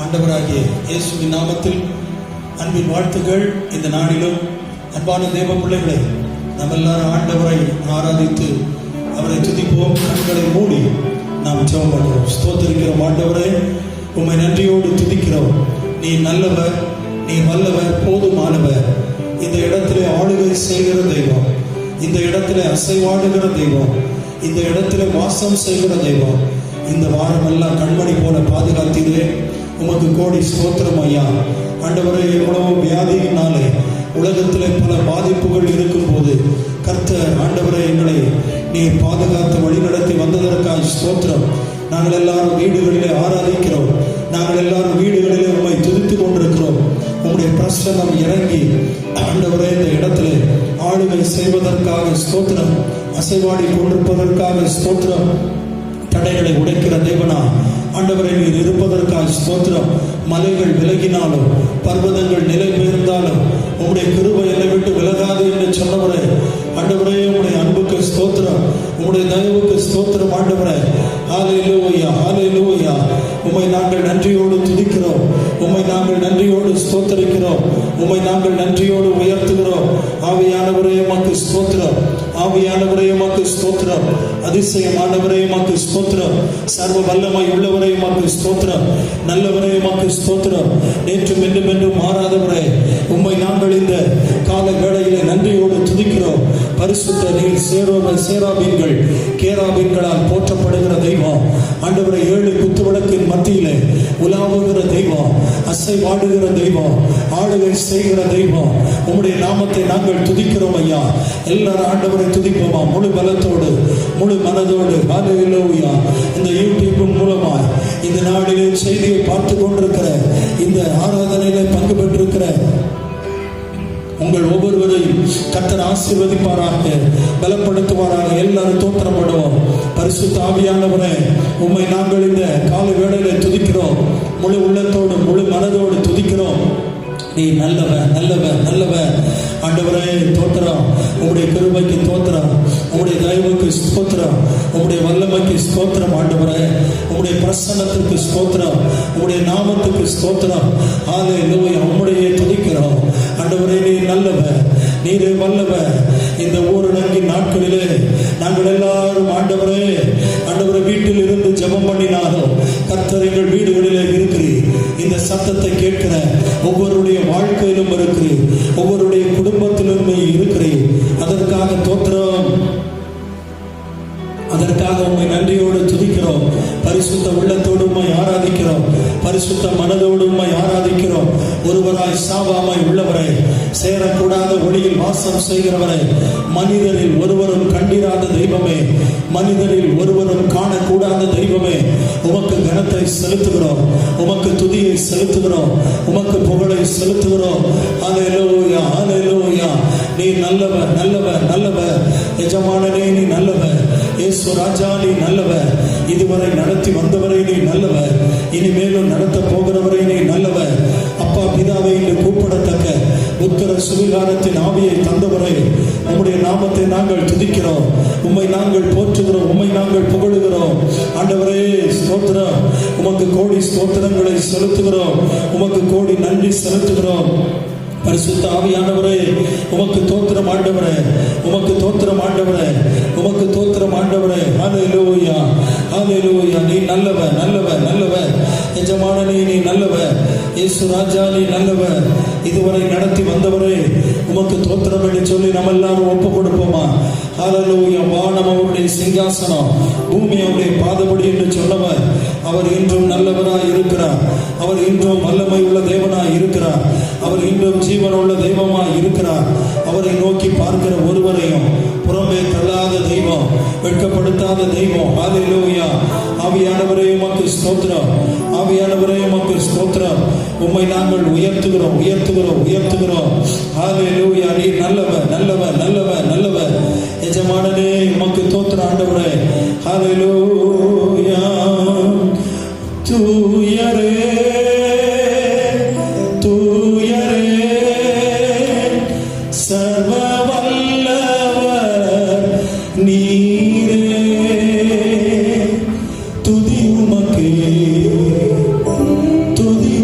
ஆண்டவராகிய இயேசுவின் நாமத்தில் அன்பின் வாழ்த்துக்கள். இந்த நாளிலும் அன்பான தேவ பிள்ளைகளை நம்ம எல்லாரும் ஆண்டவரை ஆராதித்து அவரை துதிப்போம். கண்களை மூடி நாம் ஜெபம் பண்ணுவோம். ஸ்தோத்திரிக்கிறோம். ஆண்டவரே, உம்மை நன்றியோடு துதிக்கிறோம். நீ நல்லவர், நீ வல்லவர், போதுமானவர். இந்த இடத்திலே ஆளுகை செய்கிற தெய்வம், இந்த இடத்திலே அசைவாடுகிற தெய்வம், இந்த இடத்திலே வாசம் செய்கிற தெய்வம். இந்த வாரம் எல்லாம் கண்மணி போல பாதுகாத்தீரே, உமக்கு கோடி ஸ்தோத்திரம் ஐயா. ஆண்டவரே, எவ்வளவோ வியாதியினாலே உலகத்திலே பல பாதிப்புகள் இருக்கும் போது கர்த்தர் ஆண்டவரே எங்களை நீர் பாதுகாத்து வழிநடத்தி வந்ததற்காக ஸ்தோத்திரம். நாங்கள் எல்லாரும் வீடுகளிலே ஆராதிக்கிறோம். நாங்கள் எல்லாரும் வீடுகளிலே உம்மை துதித்து கொண்டிருக்கிறோம். உம்முடைய பிரசன்னம் இறங்கி ஆண்டவரே இந்த இடத்திலே ஆளுகை செய்வதற்காக ஸ்தோத்திரம். அசைவாடி கொண்டிருப்பதற்காக ஸ்தோத்திரம். தடைகளை உடைக்கிற தேவனா ஆண்டவரை நீர் இருப்பதற்காக ஸ்தோத்திரம். மலைகள் விலகினாலும் பர்வதங்கள் நிலை பெயர்ந்தாலும் உம்முடைய கிருபை என்னை விட்டு விலகாது என்று சொன்னவரே, ஆண்டவரே உம்முடைய அன்புக்கு ஸ்தோத்திரம், உம்முடைய தயவுக்கு ஸ்தோத்திரம். ஆண்டவரே, ஹல்லேலூயா, ஹல்லேலூயா. உம்மை நாங்கள் நன்றியோடு துதிக்கிறோம், உம்மை நாங்கள் நன்றியோடு ஸ்தோத்திரிக்கிறோம், உம்மை நாங்கள் நன்றியோடு உயர்த்துகிறோம். ஆவியானவரே உமக்கு ஸ்தோத்திரம், ஆவியானவரே உமக்கு ஸ்தோத்திரம், அதிசயமானவரே உமக்கு ஸ்தோத்திரம், சர்வ வல்லமை உள்ளவரே உமக்கு ஸ்தோத்திரம், நல்லவரே உமக்கு ஸ்தோத்திரம், நேற்றும் என்றும் என்றும் மாறாதவரே உம்மை நாங்கள் இந்த கால வேளையிலே நன்றியோடு துதிக்கிறோம். பரிசுத்த நீர் சேராபீன்கள் கேராபீன்களால் போற்றப்படுகிற தெய்வம். ஆண்டவரை 7 குத்துவிளக்கின் மத்தியிலே உலாவுகிற தெய்வம், அசைவாடுகிற தெய்வம், ஆளுகை செய்கிற தெய்வம். உம்முடைய நாமத்தை நாங்கள் துதிக்கிறோம் ஐயா. எல்லாரும் ஆண்டவரை துதிப்போமா முழு பலத்தோடு முழு மனதோடு. ஹல்லேலூயா. இந்த யூடியூப் மூலமாய் இந்த நாளிலே செய்தியை பார்த்து கொண்டிருக்கிற, இந்த ஆராதனையிலே பங்கு பெற்றிருக்கிற உங்கள் ஒவ்வொருவரையும் கர்த்தர் ஆசீர்வதிப்பாராக, பலப்படுத்துவாராக. எல்லாரும் தோற்றப்படுவோம். பரிசுத்த ஆவியானவரே, உம்மை நாங்கள் இந்த கால வேளையில துதிக்கிறோம். முழு உள்ளத்தோடு முழு மனதோடு துதிக்கிறோம். நீ நல்லவன், நல்லவன், நல்லவன். ஆண்டவரே தோத்திரம், உங்களுடைய கிருபைக்கு தோத்திரம், உங்களுடைய தயவுக்கு ஸ்தோத்திரம், உங்களுடைய வல்லமைக்கு ஸ்தோத்திரம். ஆண்டவரே, உங்களுடைய பிரசன்னத்திற்கு ஸ்தோத்திரம், உங்களுடைய நாமத்துக்கு ஸ்தோத்திரம். ஹல்லேலூயா. உம்முடைய துதிக்கிறோம். ஆண்டவரே, நீ நல்லவர், நீரே வல்லவர். இந்த ஊரடங்கி நாட்களிலே நாங்கள் எல்லாரும் ஆண்டவரே வீட்டில் இருந்து ஜெபம் பண்ணினாலும் கர்த்தர் எங்கள் வீடுகளிலே இருக்கிறீர். இந்த சத்தத்தை கேட்கிற ஒவ்வொருடைய வாழ்க்கையிலும் இருக்கிறீர், ஒவ்வொருடைய குடும்பத்திலும் இருக்கிறீர். அதற்காக தோத்திரம், அதற்காக உம்மை நன்றியோடு துதிக்கிறோம். பரிசுத்த உள்ளத்தோடு உம்மை ஆராதிக்கிறோம், பரிசுத்த மனதோடு உம்மை ஆராதிக்கிறோம். ஒருவராய் சாவாமை உள்ளவரை, சேரக்கூடாத ஒளியில் வாசம் செய்கிறவரை, மனிதரில் ஒருவரும் கண்டிராத தெய்வமே, மனிதரில் ஒருவரும் காணக்கூடாத தெய்வமே, உமக்கு கனத்தை செலுத்துகிறோம், உமக்கு துதியை செலுத்துகிறோம், உமக்கு புகழை செலுத்துகிறோம். ஹல்லேலூயா, ஹல்லேலூயா. நீ நல்லவர், நல்லவர், நல்லவர். எஜமானனே நீ நல்லவர். இயேசு ராஜா நீ நல்லவர். இதுவரை நடத்தி வந்தவரை நீ நல்லவர். இனிமேலும் நடத்த போகிறவரை நீ நல்லவர். அப்பா பிதாவை என்று கூப்பிடத்தக்க உத்தர சுவிகாரத்தின் ஆவியை தந்தவரை உம்முடைய நாமத்தை நாங்கள் துதிக்கிறோம், உம்மை நாங்கள் போற்றுகிறோம், உம்மை நாங்கள் புகழுகிறோம். ஆண்டவரே ஸ்தோத்திரம். உமக்கு கோடி ஸ்தோத்திரங்களை செலுத்துகிறோம், உமக்கு கோடி நன்றி செலுத்துகிறோம். பரிசுத்த ஆவியானவரே உமக்கு தோத்திரம் ஆண்டவரே, உமக்கு தோத்திரம் ஆண்டவரே, உமக்கு தோத்திரம் ஆண்டவரே. ஹல்லேலூயா, ஹல்லேலூயா. நீ நல்லவர், நல்லவர், நல்லவர். எஜமானனே நீ நல்லவர். இயேசு ராஜா நீ நல்லவர். இதுவரை நடத்தி வந்தவரே உமக்கு தோத்திரம் என்று சொல்லி நம்ம எல்லாரும் ஒப்பு கொடுப்போமா? ஹல்லேலூயா. வானம் அவருடைய சிங்காசனம், பூமி அவருடைய பாதபடி என்று சொன்னவர். அவர் இன்றும் நல்லவராய் இருக்கிறார். அவர் இன்றும் வல்லமை உள்ள தேவனாய் இருக்கிறார். அவர் இன்றும் ஜீவனுள்ள தெய்வமாய் இருக்கிறார். அவரை நோக்கி பார்க்கிற ஒருவரையும் புறம்பே தள்ளாத தெய்வம், வெட்கப்படுத்தாத தெய்வம். ஹல்லேலூயா. ஆவியானவரே உமக்கு ஸ்தோத்திரம், ஆவியானவரே உமக்கு ஸ்தோத்திரம். உம்மை நாங்கள் உயர்த்துகிறோம், உயர்த்துகிறோம், உயர்த்துகிறோம். ஹல்லேலூயா. நீ நல்லவர், நல்லவர், நல்லவர், நல்லவர். எஜமானனே உமக்கு தோத்திரம் ஆண்டவரே. ஹல்லேலூயா. தூயரே, தூயரே, சர்வ வல்லவர் நீரே. துதி உமக்கே, துதி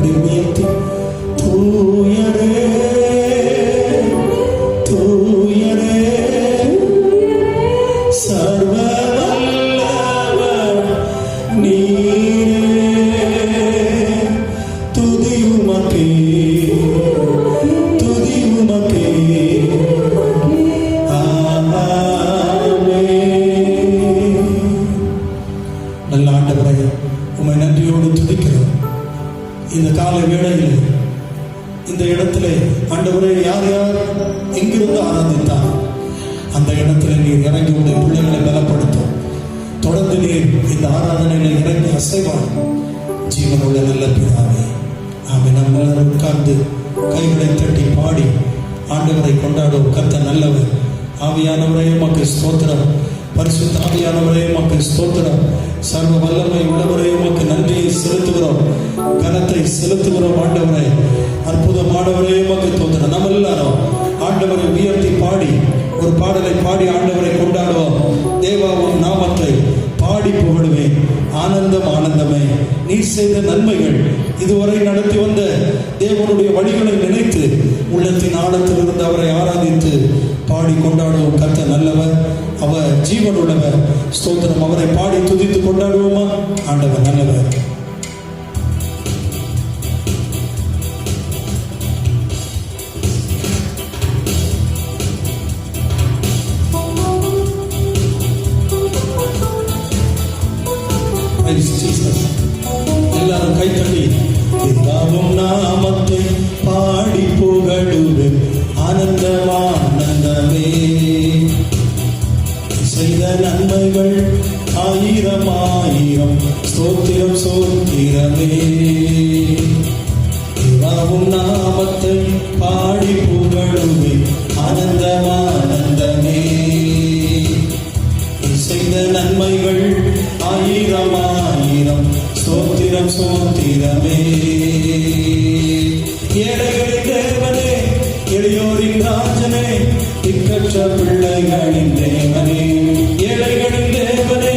அப்படி உயர்த்தி தூயரே தூயரே சர்வ வல்லவர் நீரே துதி உமக்கே துதி உமக்கே நல்ல ஆண்டவரே உம்மை நன்றியோடு துதிக்கிறோம். இந்த கால வேளையில் இந்த இடத்துல ஆண்டவரே யார் யார் எங்கிருந்து ஆராதித்தார் அந்த இடத்துல நீர் இறங்கி உடைய பிள்ளைகளை பலப்படுத்தும். தொடர்ந்து நீர் இந்த ஆராதனையில இறங்கி அசைவார். ஜீவனுள்ள நல்ல பிதாவே ஆமென். நம்ம எல்லாரும் உட்கார்ந்து கைகளை தட்டி பாடி ஆண்டவரை கொண்டாடும். கர்த்தர் நல்லவர். ஆவியானவரே உமக்கு ஸ்தோத்திரம். பரிசுத்த ஆவியானவரே உமக்கு ஸ்தோத்திரம். சர்வ வல்லமை உள்ளவரே உமக்கு நன்றியை செலுத்துகிறோம், கனத்தை செலுத்துகிறோம். ஆண்டவரே அற்புதமானவரே உமக்கு ஸ்தோத்திரம். நம்ம எல்லாரும் ஆண்டவரை உயர்த்தி பாடி ஒரு பாடலை பாடி ஆண்டவரை கொண்டாடுவோம். தேவாவின் நாமத்தை பாடி புகழுவேன். ஆனந்தம் ஆனந்தமே நீர் செய்த நன்மைகள், இதுவரை நடத்தி வந்த தேவனுடைய வழிகளை நினைத்து உள்ளத்தின் ஆழத்தில் இருந்து அவரை ஆராதித்து பாடி கொண்டாடுவோம். கர்த்தர் நல்லவர், அவர் ஜீவன் உள்ளவர். ஸ்தோத்திரம். அவரை பாடி துதித்து கொண்டாடுவோமா? ஆண்டவர் நல்லவர். எல்லாரும் கைத்தட்டி பிதாவும் நாமத்தை பாடி புகழுவேன். ஆனந்தமானந்தமே செய்த நன்மைகள் ஆயிரம் ஆயிரம் ஸ்தோத்திரம் ஸ்தோத்திரமே. பிதாவும் நாமத்தை பாடி புகழுவேன். ஆனந்தமானந்தமே செய்த நன்மைகள் ஆயிரம் ஆயிரம் ஸ்தோத்திரம் ஸ்தோத்திரமே. ஏழைகளின் தேவனே, எளியோரின் ராஜனே, திக்கற்ற பிள்ளைகளின் தேவனே. ஏழைகளின் தேவனே,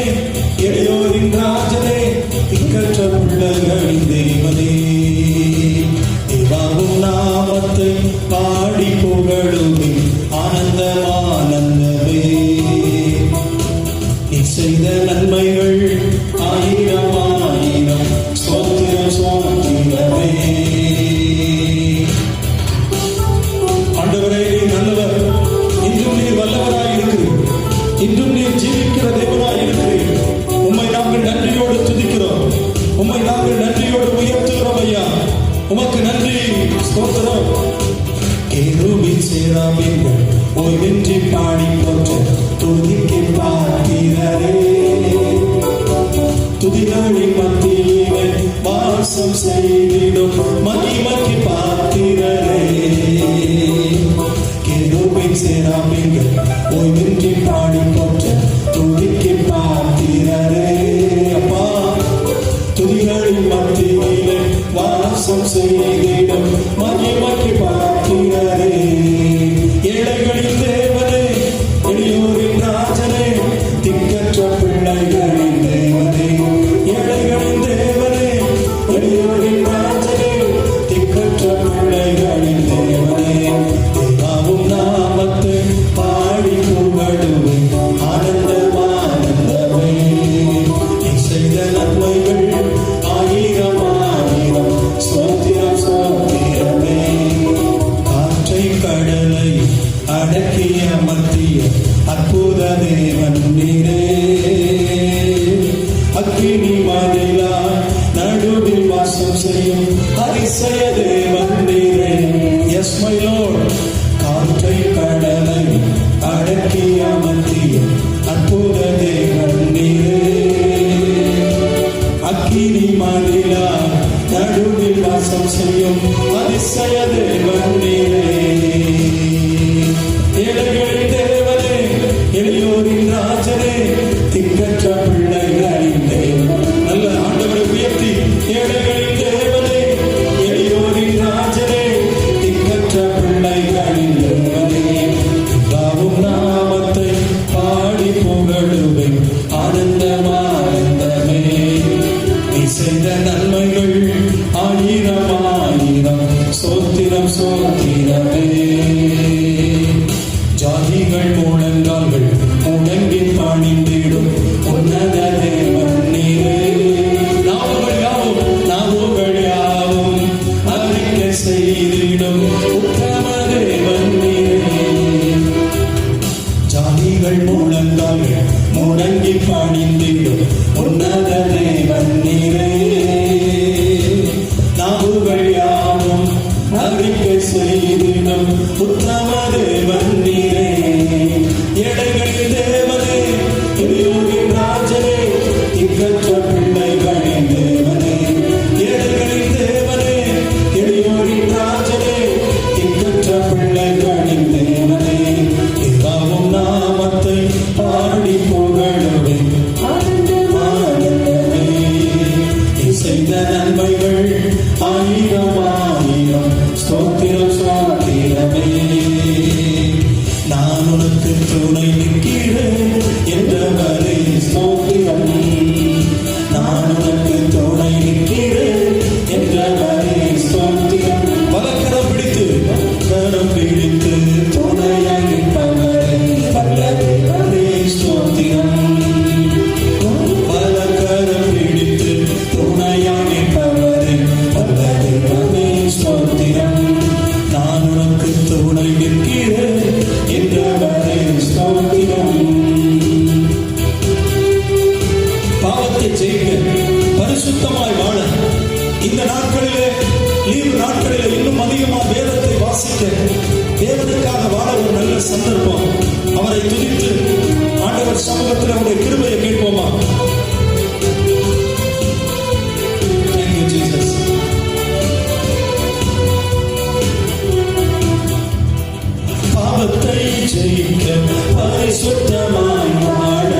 எளியோரின் ராஜனே, திக்கற்ற பிள்ளைகளின் தேவனே. தேவாவும் நாமத்தை பாடி புகழுவே. ஆனந்தமானந்தமே நீ செய்த நன்மைகள் ஆயிரம் ஆயிரம் ஸ்தோத்திரம் ஸ்தோத்திரமே. ஆண்டவரே நீர் நல்லவர். இன்றும் நீர் வல்லவராய் இருக்கிறீர். இன்றும் நீர் ஜீவிக்கிற தேவனாய் இருக்கிறீர். உம்மை நாங்கள் நன்றியோடு துதிக்கிறோம். உம்மை நாங்கள் நன்றியோடு உயர்த்துகிறோம் ஐயா. உமக்கு நன்றி ஸ்தோத்திரம். கேருபீன் சேராபீன்கள் ஓய்வின்றி பாடி போற்ற துதிக்கு பாத்திரரே. துதிகளின் மத்தியிலே வாசம் செய்திடும் மகிமைக்கு பாத்திரரே. கேருபீன் சேராபீன்கள் ஓய்வின்றி பாடி போற்ற துதிக்கு பாத்திரரே. அப்பா துதிகளின் மத்தியிலே வாசம் செய்திடும் மகிமைக்கு பாத்திரரே. ஏழைகளின் தேவனே, எளியோரின் ராஜனே, திக்கற்ற பிள்ளைகளின் தேவனே. ஏழைகளின் தேவனே, எளியோரின் ராஜனே, திக்கற்ற பிள்ளைகளின் தேவனே. தேவாவும் நாமத்தை பாடி புகழுவேன். ஆனந்தமானந்தமே நீ செய்த நன்மைகள் ஆயிரம் ஆயிரம் ஸ்தோத்திரம் ஸ்தோத்திரமே. காற்றை கடலை அடக்கி அமர்த்திய அற்புத தேவன் நீரே. அக்கினி மதிலா நடுவில் வாசம் செய்யும் அதிசய தேவன் நீரே. S my Lord. காற்றை கடலை அடக்கி அமர்த்திய அற்புத தேவன் நீரே. அக்கினி மதிலா நடுவில் வாசம் செய்யும் அதிசய தேவன் நீரே. ஏழைகளின் தேவனே, எளியோரின் ராஜனே, திக்கற்ற பிள்ளைகளின் தேவன். நல்ல ஆண்டவரை உயர்த்தி ஏழைகளின் தேவனே, எளியோரின் ராஜனே, திக்கற்ற பிள்ளைகளின் தேவனே. பிதாவும் நாமத்தை பாடி புகழுவேன். ஆனந்தமானந்தமே நீ செய்த நன்மைகள் ஆயிரம் அறிக்கை செய்திடும் உத்தம தேவன் நீரே. எடைகளின் தேவனே, இளையோரின் ராஜனே, திக்கற்ற பிள்ளைகளின் தேவனே. எடைகளின் தேவனே, இளையோரின் ராஜனே, திக்கற்ற பிள்ளைகளின் தேவனே. இதாவும் நாமத்தை பாடி புகழுவே செய்த நன்மைகள் ஆயிரம் ஆயிரம் ஸ்தோத்திரம் ஸ்தோத்திரமே. நான் உனக்கு துணை நிற்கிறேன் என்றவரே ஸ்தோத்திரம். நான் உனக்கு துணை நிற்கிறேன் என்றவரே ஸ்தோத்திரம். பலகரம் பிடித்து துணையாக நிற்பவரே வல்லவரே ஸ்தோத்திரம். பரிசுத்தமாய் வாழ இந்த நாட்களிலே, லீவு நாட்களிலே இன்னும் அதிகமாக வேதத்தை வாசிக்க, தேவனுக்காக வாழ ஒரு நல்ல சந்தர்ப்பம். அவரை துதித்து ஆண்டவர் சமூகத்தில் அவருடைய கிருபையை கேட்போமா? Thank you, Jesus. பாவத்தை ஜெயிக்க பரிசுத்தமாய் வாழ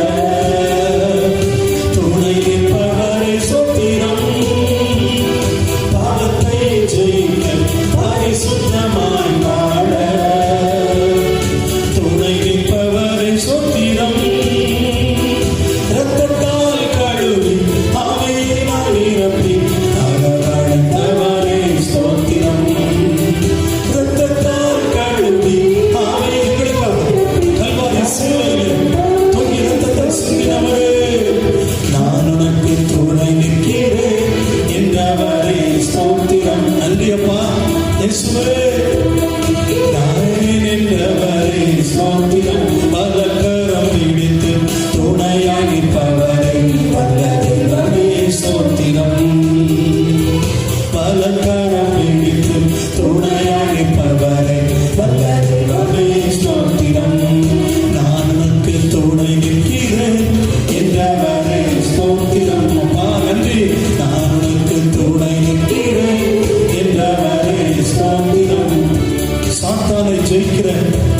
ஜெயிக்கிற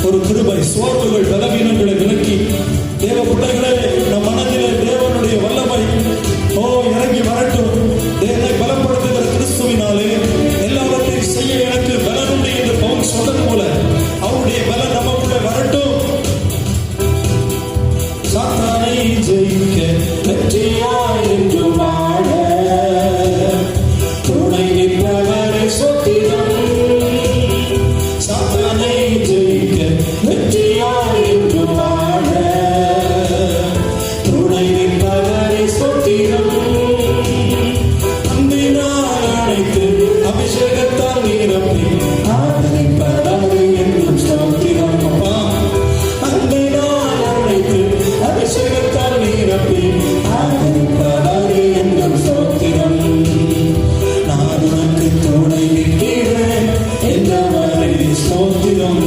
ஒரு கிருபை, சோர்வுகள் பலவீனங்களை விலக்கி தேவ பிள்ளைகளே, நம் மனதிலே தேவனுடைய வல்லமை இறங்கி வரட்டும். என்னை பலப்படுத்துகிற கிறிஸ்துவினாலே எல்லாவற்றையும் செய்ய எனக்கு பலனுண்டு என்று பவுல் சொன்னது போல அவருடைய பலன் நமக்குள்ளே வரட்டும். சாத்தானை ஜெயிக்க வெற்றியாய் என்று வாழ துணை நிற்பவரை சொத்திரம். சாத்தானை ஜெயிக்க வெற்றியாய் என்று வாழ துணை நிற்பவரை சொத்திரம். அன்பினால் அழைத்து அபிஷேகத்தால் நிரப்பி ஆதரிப்பவரை என்னும் ஸ்தோத்திரம். அன்பினால் அழைத்து அபிஷேகத்தால் நிரப்பி ஆதரிப்பவரை என்னும் ஸ்தோத்திரம். நான் உனக்கு துணை நிற்கிறேன் என்றவரை ஸ்தோத்திரம்.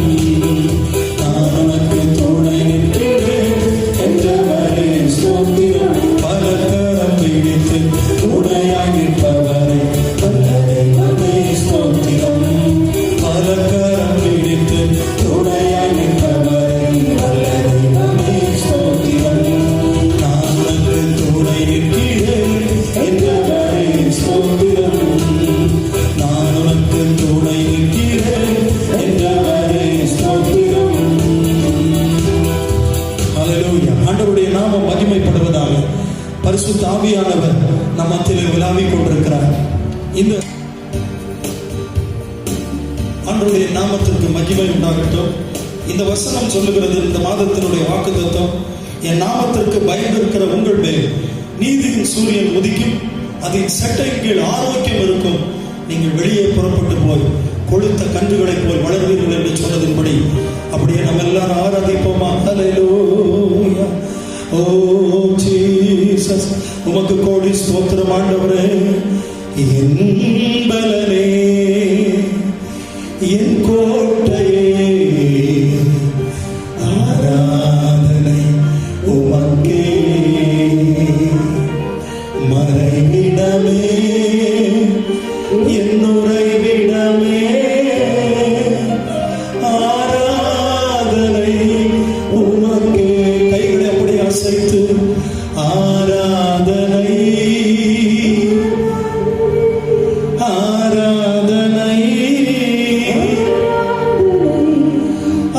நான் உனக்கு துணை நிற்கிறேன் என்றவரை ஸ்தோத்திரம். பலகரம் பிடித்து துணையாய் நிற்பவரை வல்லவரே ஸ்தோத்திரம். பலகரம் பிடித்து துணையாய் நிற்பவரை வல்லவரே ஸ்தோத்திரம். நான் உனக்கு துணை நிற்கிறேன் என்றவரை ஸ்தோத்திரம். நான் உனக்கு துணை நிற்கிறேன் என்றவரை ஸ்தோத்திரம். ஹல்லேலூயா. ஆண்டவருடைய நாமம் மகிமைப்படுவதாக. பரிசுத்த ஆவியானவர் நம் மத்தியிலே விளாவிக் கொண்டிருக்கிறார். இந்த ஆண்டவருடைய நாமத்திற்கு மகிமை உண்டாகட்டும். இந்த வசனம் சொல்லுகிறது, இந்த மாதத்தினுடைய வாக்குத்தத்தம், என் நாமத்திற்கு பயந்திருக்கிற உங்கள் மேல் நீதியின் சூரியன் உதிக்கும், அதன் சட்டையின் கீழ் ஆரோக்கியம் இருக்கும். நீங்கள் வெளியே புறப்பட்டு போய் கொழுத்த கன்றுகளைப் போல் வளர்வீர்கள் என்று சொன்னதின்படி அப்படியே நம்ம எல்லாரும் ஆராதிப்போமா? ஹல்லேலூயா. ஓ ஜீசஸ், உமக்கு கோடி ஸ்தோத்திரம் ஆண்டவரே. என் பலனே, என் உறைவிடமே ஆராதனை உமக்கே. கைகளை அப்படி அசைத்து ஆராதனை ஆராதனை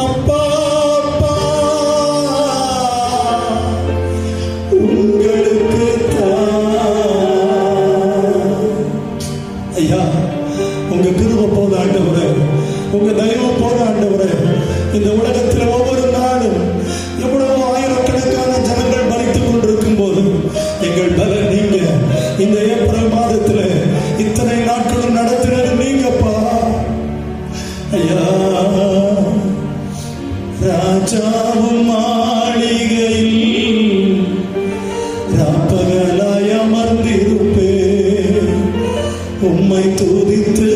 அப்பா அப்பா உங்களுக்கு ஐயா, உங்க கிருபை போத ஆண்டவரே, உங்க தயவு போத ஆண்டவரே. இந்த உலகத்தில் ஒவ்வொரு நாளும் எவ்வளவு ஆயிரக்கணக்கான ஜனங்கள் மறித்துக் கொண்டிருக்கும் போது எங்கள் பலன் நீங்க. இந்த ஏப்ரல் மாதத்தில் இத்தனை நாட்களும் நடத்தினது நீங்கப்பா ஐயா. ராஜாவும் மாளிகையில் ராப்பகலாய் அமர்ந்திருப்பே, உம்மை துதித்து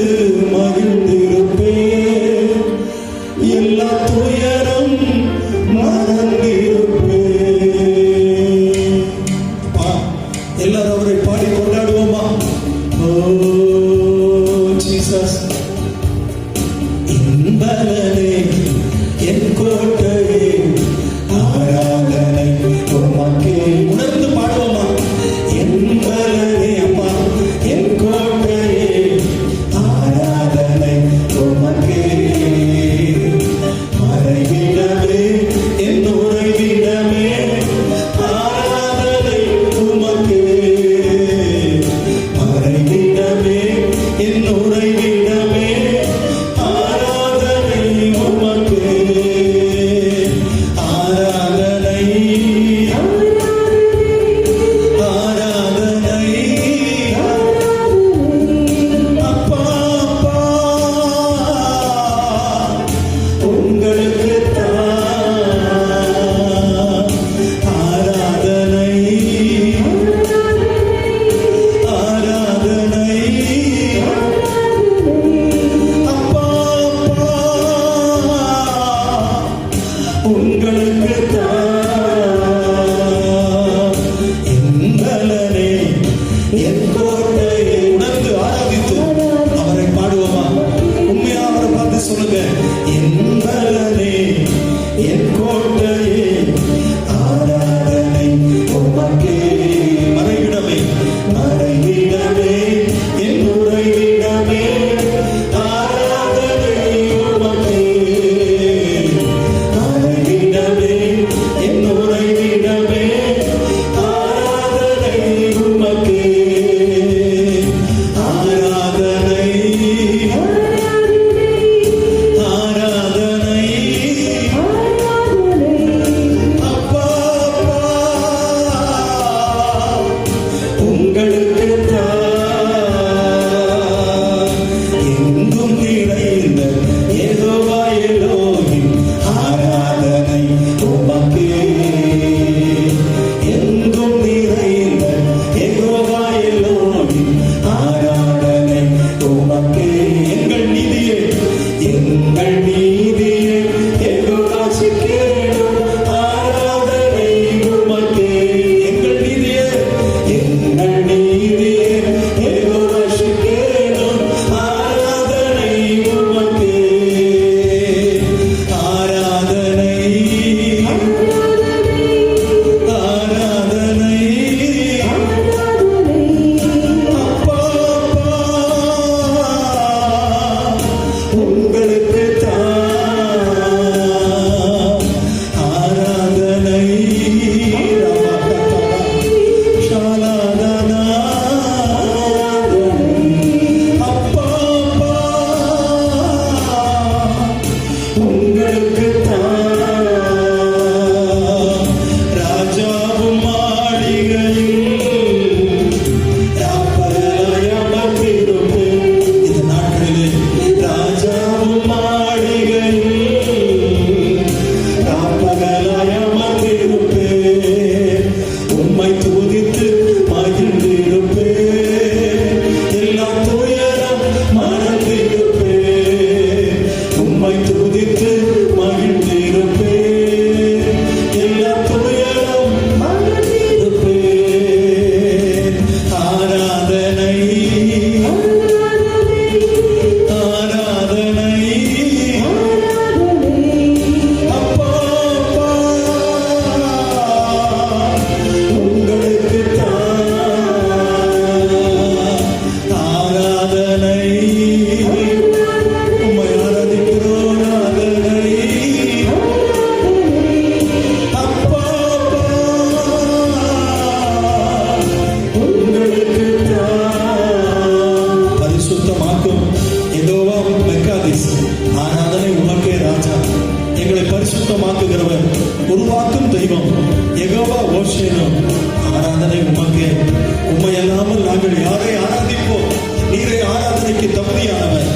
மகிழ்ந்திருப்பே, எல்லா துயரம் மறந்திருப்பே. எல்லாரும் அவரை பாடி கொண்டாடுவோமா? ஓ ஜீசஸ். இன்பலனே என் கோட்டையே ஆராதனை உமக்கே. உணர்ந்து பாடுவோமா? இன்பலனே அப்பா என் கோட்டையே ஆராதனை உமக்கே. மறைவிடமே என் உறைவிடமே ஆராதனை உமக்கே. மறைவிடமே என் உறைவிடமே ஆராதனை உமக்கே. ஆராதனை ஆராதனை அப்பா அப்பா உங்களுக்கு ஆராதனை ஆராதனை அப்பா அப்பா உங்களுக்கு எங்களனே என் கோட்டையை. உணர்ந்து ஆராதித்து அவரை பாடுவோமா? உண்மையா அவரை பார்த்து சொல்லுங்க. எங்களனே என் கோட்டையே ஆராதனை உமக்கே. மறைவிடமே மறைவிடமே என் உறைவிடமே ஆராதனை உமக்கே. மறைவிடமே என் உறைவிடமே ஆராதனை உமக்கே. ஆராதனை ஆராதனை உம்மை ஆராதிக்கிறோம் நாதனை. அப்பா உங்களுக்கு பரிசுத்தமாக்கும் யெகோவா மெக்காதிஸ். ஆராதனை உமக்கே ராஜா. எங்களை பரிசுத்தமாக்குகிறவர், உருவாக்கும் தெய்வம் யெகோவா ஓஷேனோ. ஆராதனை உமக்கே. உம்மை அல்லாமல் நாங்கள் யாரை ஆராதிப்போம்? நீரை ஆராதனைக்கு தகுதியானவர்,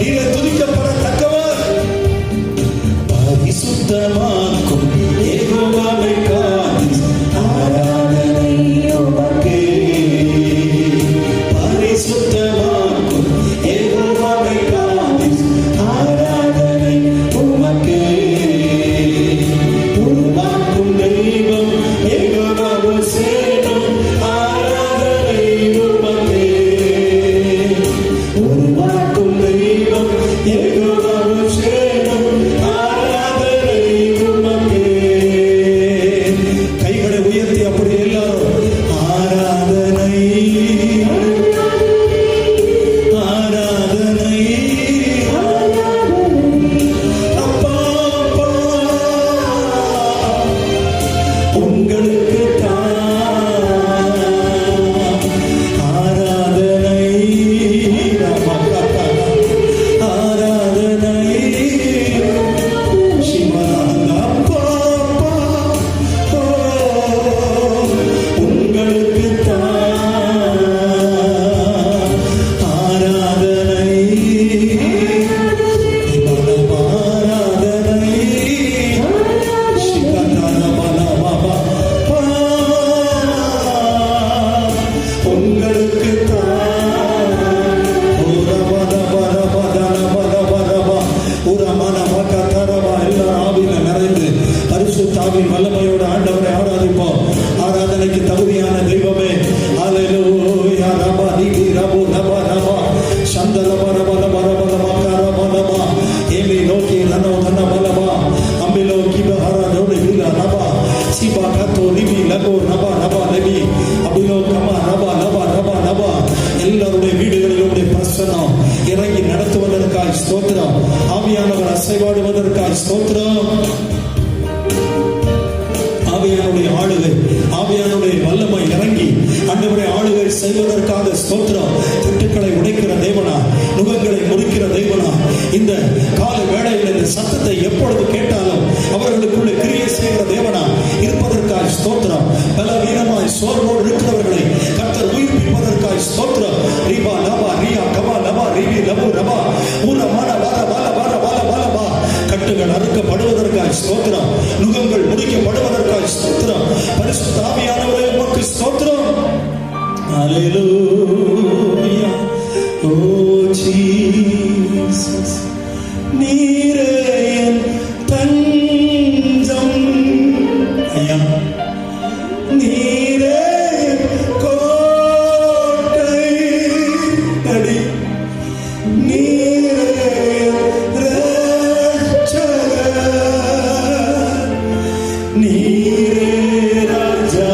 நீரை துதிக்கப்படத்தக்கவர். பரிசுத்தமாக்கும் யெகோவா மெக்காதிஸ். ஆராதனை உமக்கே. பரிசுத்தமாக்கும் யெகோவா மெக்காதிஸ். ஆராதனை உமக்கே. உருவாக்கும் தெய்வம் யெகோவா ஓஷேனோ. ஆராதனை உமக்கே. உருவாக்கும் தெய்வம் யெகோவா ஓஷேனோ. ஆராதனை உமக்கே. கைகளை உயர்த்தி அப்படி எல்லாரும் ஆராதனை ஆராதனை. அப்பா அப்பா உங்களுக்கு ஆராதனை. ஆராதனை சிவனாக. அப்பா அப்பா உங்களுக்கு ஆராதனை. ஆராதனை சிவனாக. உங்களுக்கு நிறைந்து பரிசுத்தாவின் வல்லமையோடு ஆண்டவரை ஆராதிப்போம். ஆராதனைக்கு தகுதியான தெய்வமே. அல்லேலூயா. ரபா நீதி ரபு ரபா ரபா சந்தல பரப ரபா ரபா ரபா ரபா ரபா ஏமி நோக்கி ரனோ தன பலபா அம்பிலோ கிபஹர ரோடி விலா ரபா சிபா கத்தோ லிபி லகோ ரபா ரபா லபி அபிலோ கமா ரபா ரபா ரபா ரபா. எல்லாருடைய வீடுகளிலும் பிரசன்னம் இறங்கி நடத்துவதற்காய் ஸ்தோத்திரம். ஆவியானவர் அசைவாடுவதற்காய் ஸ்தோத்திரம். ஆவியானுடைய ஆளுகை, ஆவியானுடைய வல்லமை இறங்கி ஆண்டவரை ஆளுகை செய்வதற்காக ஸ்தோத்திரம். திட்டுக்களை உடைக்கிற தேவனா, நுகங்களை முறிக்கிற தேவனா, இந்த கால வேளையில் இந்த சத்தத்தை எப்பொழுது கேட்டாலும் அவர்களுக்குள்ள கிரியை செய்கிற தேவனா இருப்பதற்காக ஸ்தோத்திரம். பலவீனமாய் சோர்வோடு இருக்கிறவர்களை கர்த்தர் உயிர்ப்பிப்பதற்காக ஸ்தோத்திரம். ரீபா லபா ரியா கபா லபா ரிவி லபு ரபா ஊர மன வர வல வர வல வலபா. கட்டுகள் அறுக்கப்படுவதற்காக ஸ்தோத்திரம். நுகங்கள் முடிக்கப்படுவதற்காக ஸ்தோத்திரம். பரிசுத்த ஆவியானவரே உமக்கு ஸ்தோத்திரம். ஹல்லேலூயா. ஓ ஜீசஸ், நீரே என் தஞ்சம். ஐயா, நீரே கோட்டை அடி. நீரே ரட்சகர். நீரே ராஜா.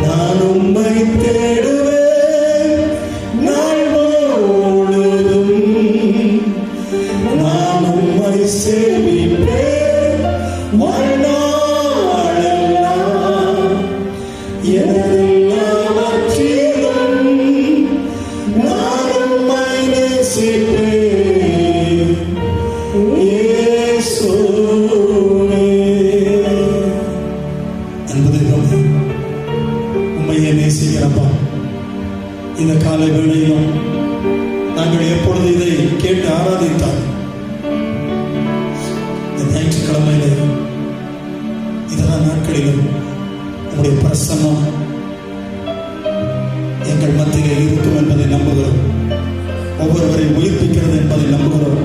நான் உம்மை தேடுவேன் நாள் முழுதும். நான் உம்மை சேவிப்பேன் வாழ்நாளெல்லாம். எனதெல்லாவற்றிலும் நான் உம்மை நேசிப்பேன் இயேசுவே. அன்பு தெய்வமே, உம்மையே நேசிக்கிறப்பா. இந்த காலை வேளையிலும் நாங்கள் எப்பொழுது இதை கேட்டு ஆராதித்தால் இந்த ஞாயிற்றுக்கிழமையில இதெல்லாம் நாட்களிலும் உங்களுடைய பிரசன்னம் எங்கள் மத்தியிலே இருக்கும் என்பதை நம்புகிறோம். ஒவ்வொருவரை உயிர்ப்பிக்கிறது என்பதை நம்புகிறோம்.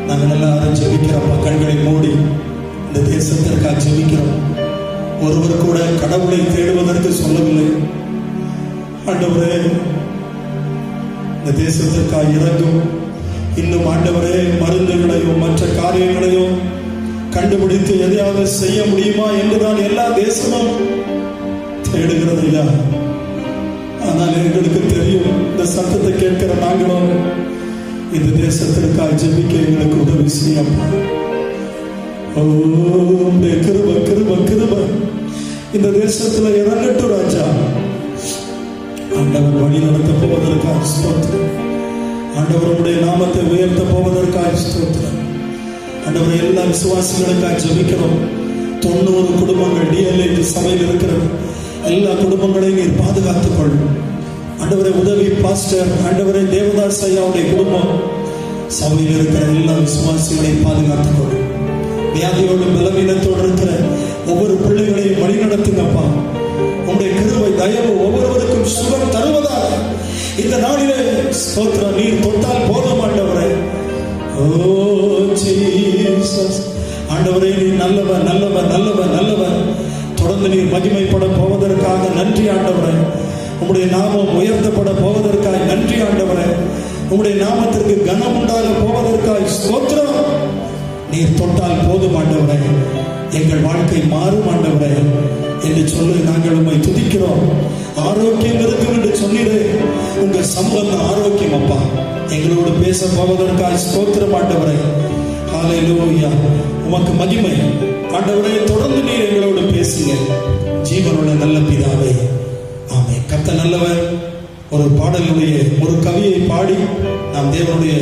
நாங்கள் எல்லாரும் ஜெபிக்கிறப்பா. கண்களை மூடி இந்த தேசத்திற்காக ஜெபிக்கிறோம். ஒருவர் கூட கடவுளை தேடுவதற்கு சொல்லவில்லை. ஆண்டவரே, இந்த தேசத்திற்காக இறங்கும். இன்னும் ஆண்டவரே, மருந்துகளையோ மற்ற காரியங்களையோ கண்டுபிடித்து எதையாவது செய்ய முடியுமா என்றுதான் எல்லா தேசமும் தேடுகிறது ஐயா. ஆனால் எங்களுக்கு தெரியும், இந்த சத்தத்தை கேட்கிற நாங்களும் இந்த தேசத்திற்காக ஜெபிக்க எங்களுக்கு உதவி செய்யப்பா. ஓ கிருப கிருப கிருப இந்த தேசத்துல இறங்கட்டும் ராஜா. ஆண்டவர் வழி நடத்த போவதற்காக ஸ்தோத்திரம். ஆண்டவருடைய நாமத்தை உயர்த்த போவதற்காக ஸ்தோத்திரம். ஆண்டவர் எல்லா விசுவாசிகளுக்காக ஜெபிக்கிறோம். 90 குடும்பங்கள் டிஎல்ஏ சபையில் இருக்கிறது. எல்லா குடும்பங்களையும் நீர் பாதுகாத்துக் கொள்ளும் ஆண்டவரை. உதவி பாஸ்டர் ஆண்டவரை தேவதாஸ் ஐயாவுடைய குடும்பம் சபையில் இருக்கிற எல்லா விசுவாசிகளையும் பாதுகாத்துக் கொள்ளும். வியாதியோடு பலவீனத்தோடு இருக்கிற ஒவ்வொரு பிள்ளைகளையும் வழி நடத்துங்கப்பா. உங்களுடைய கிருபை தயவு ஒவ்வொருவருக்கும் சுகம் தருவதாக இந்த நாளிலே ஸ்தோத்திரம். நீர் தொட்டால் போதும் ஆண்டவரை. ஓ ஜீசஸ் ஆண்டவரே, நீ நல்லவர் நல்லவர் நல்லவர் நல்லவர். தொடர்ந்து நீர் மகிமைப்பட போவதற்காக நன்றி ஆண்டவரே. உம்முடைய நாமம் உயர்த்தப்பட போவதற்காக நன்றி ஆண்டவரே. உம்முடைய நாமத்திற்கு கனம் உண்டாக போவதற்காக ஸ்தோத்திரம். நீர் தொட்டால் போதும் ஆண்டவரே, எங்கள் வாழ்க்கை மாறும் ஆண்டவரே என்று சொல்லி நாங்கள் உம்மை துதிக்கிறோம். ஆரோக்கியம் இருக்கும் என்று சொன்னீரே, உங்கள் சம்பந்தம் ஆரோக்கியம் அப்பா. எங்களோடு பேச போவதற்காக ஸ்தோத்திரம் ஆண்டவரே. ஹல்லேலூயா, உமக்கு மகிமை ஆண்டவரே. தொடர்ந்து நீர் எங்களோடு பேசுங்க. ஜீவனுள்ள நல்ல பிதாவே, ஆமே. கர்த்தர் நல்லவர். ஒரு பாடலுடைய ஒரு கவியை பாடி நாம் தேவனுடைய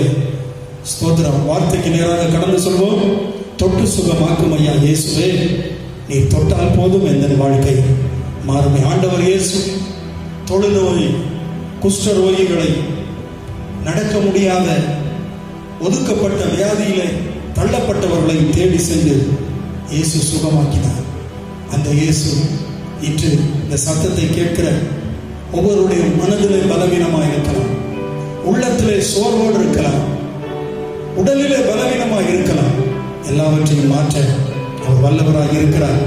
ஸ்தோத்திரம் வார்த்தைக்கு நேராக கடந்து சொல்வோம். தொட்டு சுகமாக்கும் ஐயா இயேசுவே, நீ தொட்டால் போதும் எந்த வாழ்க்கை மாறுமே. ஆண்டவர் இயேசு தொழுநோய் குஷ்ட ரோகிகளை, நடக்க முடியாத ஒதுக்கப்பட்ட வியாதியிலே தள்ளப்பட்டவர்களை தேடி சென்று இயேசு சுகமாக்கினார். அந்த இயேசு இன்று இந்த சத்தத்தை கேட்கிற ஒவ்வொருடைய மனதிலே பலவீனமாக இருக்கலாம், உள்ளத்திலே சோர்வோடு இருக்கலாம், உடலிலே பலவீனமாக இருக்கலாம். எல்லாவற்றையும் மாற்ற அவர் வல்லவராக இருக்கிறார்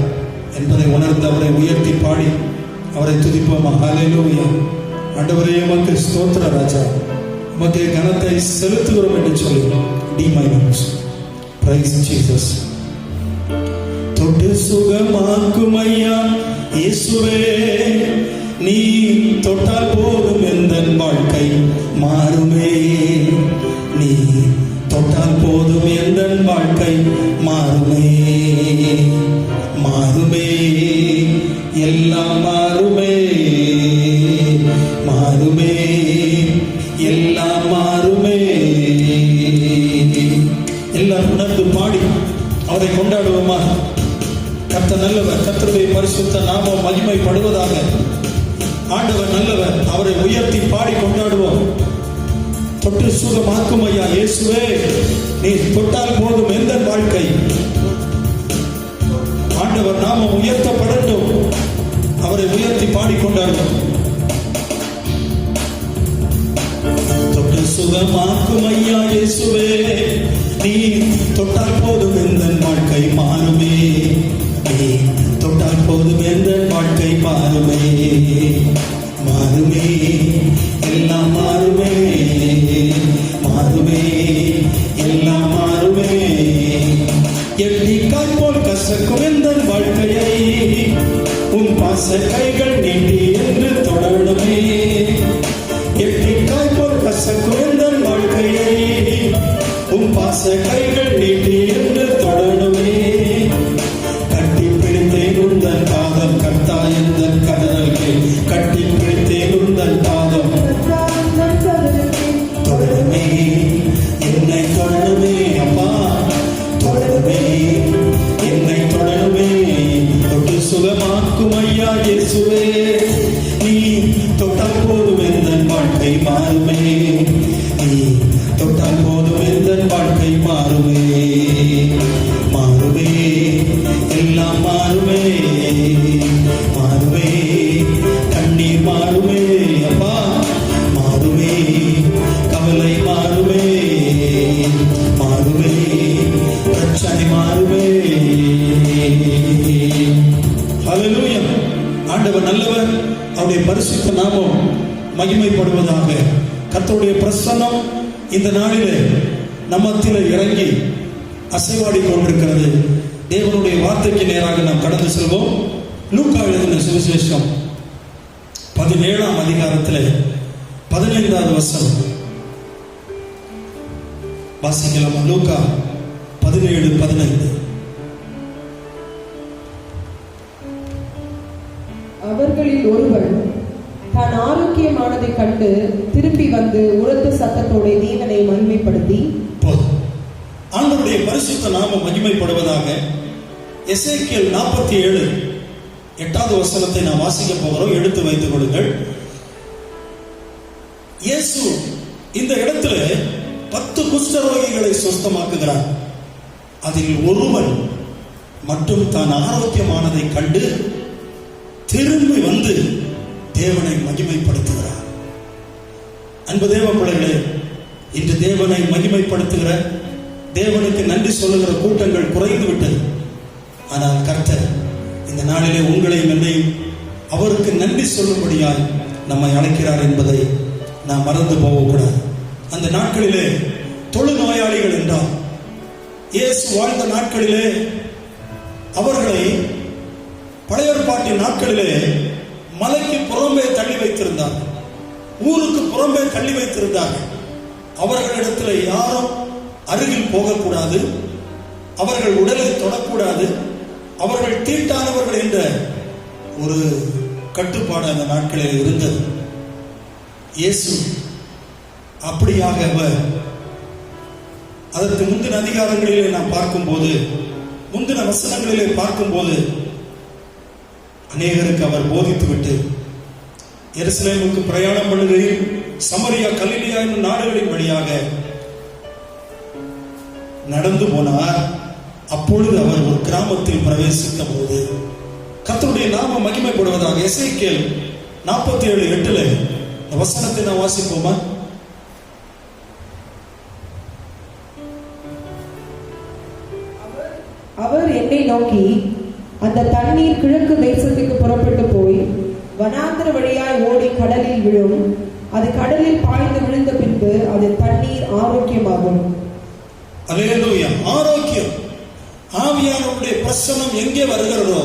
என்பதை உணர்ந்து அவரை உயர்த்தி பாடி அவரை துதிப்போமா. ஹல்லேலூயா. ஆண்டவரே உமக்கு ஸ்தோத்திர ராஜா, உமக்கு கனத்தை செலுத்துகிறோம் என்று சொல்லி டி மைனஸ் பிரைஸ் ஜீசஸ். தொட்டு சுகமாக்கும் ஐயா இயேசுவே, நீ தொட்டால் போதும் எந்த வாழ்க்கை மாறுமே. நீ தொட்டால் போதும் எந்த வாழ்க்கை மாறுமே. மாறுமே, எல்லாம் மாறுமே. மாறுமே, எல்லாம் மாறுமே. எல்லாம் உணர்ந்து பாடி அவரை கொண்டாடுவோமா. கர்த்தர் நல்லவர், கர்த்தருடைய பரிசுத்த நாமம் மகிமைப்படுவதாக. ஆண்டவர் நல்லவர், அவரை உயர்த்தி பாடி கொண்டாடுவோம். தொட்டு சுகமாக்கும் ஐயா இயேசுவே, நீ தொட்டால் போதும் எந்த வாழ்க்கை. ஆண்டவர் நாமம் உயர்த்தப்படட்டும். அவரை உயர்த்தி பாடி கொண்டாடுவோம். தொட்டு சுகமாக்கும் ஐயா இயேசுவே, நீ தொட்டால் போதும் எந்த வாழ்க்கை மாறுமே. நீ தொட்டால் போதும் எந்த வாழ்க்கை மாறுமே. மாறுமே, எல்லாம் மாறுமே. மாறுமே, எல்லாம் மாறுமே. எண்ணிக்காய் போல் கசக்கும் எந்த வாழ்க்கையை உன் பாச கைகள் நீட்டி என்று தொடருமே. எண்ணிக்காய் போல் கசக்கும் எந்த வாழ்க்கையை உன் பாச கைகள் நீட்டி என்று தொடருமே. கட்டி பிடித்தேன் உந்தன் பாதம் கர்த்தா எந்த கதறல்கே. கட்டி பிடித்தேன் உந்தன் பாதம் தொடருமே. என்னை தொடருமே அப்பா, தொடருமே, என்னை தொடருமே. தொட்டு சுகமாக்கும் ஐயா இயேசுவே, நீ தொட்டால் போதும் எந்த வாழ்க்கை மாறுமே. நீ தொட்டால் போதும் எந்த வாழ்க்கை மாறுமே. மாறுமே, எல்லாம் மாறுமே. மாறுமே, கண்ணீர் மாறுமே அப்பா. மாறுமே, கவலை மாறுமே. மாறுமே, பிரச்சனை மாறுமே. ஹல்லேலூயா. ஆண்டவர் நல்லவர், அவருடைய பரிசுத்த நாமம் மகிமைப்படுவதாக. கர்த்தருடைய பிரசன்னம் இந்த நாளிலே நம்மத்திலே இறங்கி அசைவாடி கொண்டிருக்கிறது. தேவனுடைய வார்த்தைக்கு நேராக நாம் கடந்து செல்வோம். லூக்கா எழுதின சுவிசேஷம் 17ஆம் அதிகாரத்தில் 15வது வசனம் வாசிக்கலாம். லூக்கா 17:15. அவர்களில் ஒருவன் தான் ஆரோக்கியமானதை கண்டு திரும்பி வந்து உரத்த சத்தத்தோட தேவனை மகிமைப்படுத்தி, போதும், ஆண்டவருடைய பரிசுத்த நாமம் மகிமைப்படுவதாக. எசேக்கியேல் 47:8வது வசனத்தை நாம் வாசிக்க போகிறோம். எடுத்து வைத்துக் கொள்ளுங்கள். இயேசு இந்த இடத்துல 10 குஷ்டரோகிகளை சுஸ்தமாக்குகிறார். அதில் ஒருவன் மட்டும் தான் ஆரோக்கியமானதை கண்டு திரும்பி வந்து தேவனை மகிமைப்படுத்துகிறார். அன்பு தேவ பிள்ளைகளே, இன்று தேவனை மகிமைப்படுத்துகிற, தேவனுக்கு நன்றி சொல்லுகிற கூட்டங்கள் குறைந்து விட்டது. ஆனால் கர்த்தர் இந்த நாளிலே உங்களையும் என்னையும் அவருக்கு நன்றி சொல்லும்படியாய் நம்மை அழைக்கிறார் என்பதை நாம் மறந்து போகக்கூடாது. அந்த நாட்களிலே தொழுநோயாளிகள் என்றால், இயேசு வாழ்ந்த நாட்களிலே அவர்களை பழைய ஏற்பாட்டின் நாட்களிலே மலைக்கு புறம்பே தள்ளி வைத்திருந்தார்கள், ஊருக்கு புறம்பே தள்ளி வைத்திருந்தார்கள். அவர்களிடத்தில் யாரும் அருகில் போகக்கூடாது, அவர்கள் உடலை தொடக்கூடாது, அவர்கள் தீட்டானவர்கள் என்ற ஒரு கட்டுப்பாடு அந்த நாட்களில் இருந்தது. இயேசு அப்படியாக அதற்கு முந்தின அதிகாரங்களிலே நாம் பார்க்கும்போது, முந்தின வசனங்களிலே பார்க்கும்போது அநேகருக்கு அவர் போதித்துவிட்டு எருசலேமுக்கு பிரயாணம் பண்ணுகையில் சமரியா, கலிலியா என்னும் நாடுகளின் வழியாக நடந்து போனார். அப்பொழுது அவர் ஒரு கிராமத்தில் பிரவேசித்த போது கர்த்தருடைய நாமம் மகிமைப்படுவதாக. எசேக்கியேல் 47:8 இந்த வசனத்தை நான் வாசிப்போமா? அவர் என்னை நோக்கி, அந்த தண்ணீர் கிழக்கு தேசத்துக்கு புறப்பட்டு போய் வனாந்தர வழியாய் ஓடி கடலில் விழும். அது கடலில் பாய்ந்து விழுந்த பின்பு அது தண்ணீர் ஆரோக்கியமாகும். அல்லேலூயா. ஆரோக்கியம். ஆவியானவருடைய பிரசன்னம் எங்கே வருகிறதோ,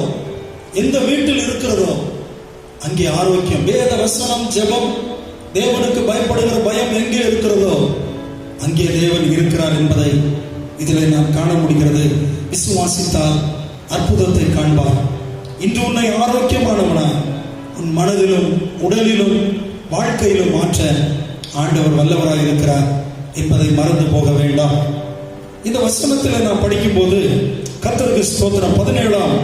எந்த வீட்டில் இருக்கிறதோ அங்கே ஆரோக்கியம். வேத வசனம், ஜெபம், தேவனுக்கு பயப்படுகிற பயம் எங்கே இருக்கிறதோ அங்கே தேவன் இருக்கிறார் என்பதை இதில் நாம் காண முடிகிறது. விசுவாசித்தால் அற்புதத்தை காண்பார். இன்று உன்னை ஆரோக்கியமானவனாய் உன் மனதிலும் உடலிலும் வாழ்க்கையிலும் மாற்ற ஆண்டவர் வல்லவராய் இருக்கிறார் என்பதை மறந்து போக வேண்டாம். இந்த வசனத்தில் நாம் படிக்கும் போது கர்த்தருக்கு ஸ்தோத்திரம். 17ஆம்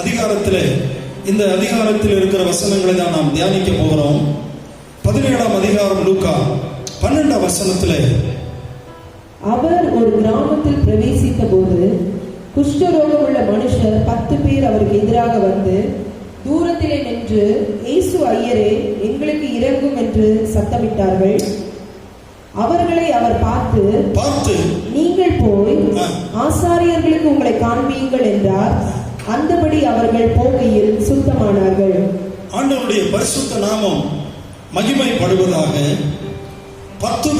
அதிகாரத்தில், இந்த அதிகாரத்தில் இருக்கிற வசனங்களை தான் நாம் தியானிக்க போகிறோம். 17ஆம் அதிகாரம் லூக்கா 12ஆம் வசனத்தில், அவர் ஒரு கிராமத்தில் பிரவேசித்த போது குஷ்டரோகம் உள்ள மனுஷர் 10 பேர் அவருக்கு எதிராக வந்து தூரத்திலே நின்று, இயேசு ஐயரே, எங்களுக்கு இரங்கும் என்று சத்தமிட்டார்கள். அவர்களை அவர் பார்த்து நீங்கள் போய் ஆசாரியர்களுக்கு உங்களை காண்பியுங்கள் என்றார். அந்தபடி அவர்கள் போகையில் சுத்தமானார்கள். ஆண்டவருடைய பரிசுத்த நாமம் மகிமைப்படுவதாக. 10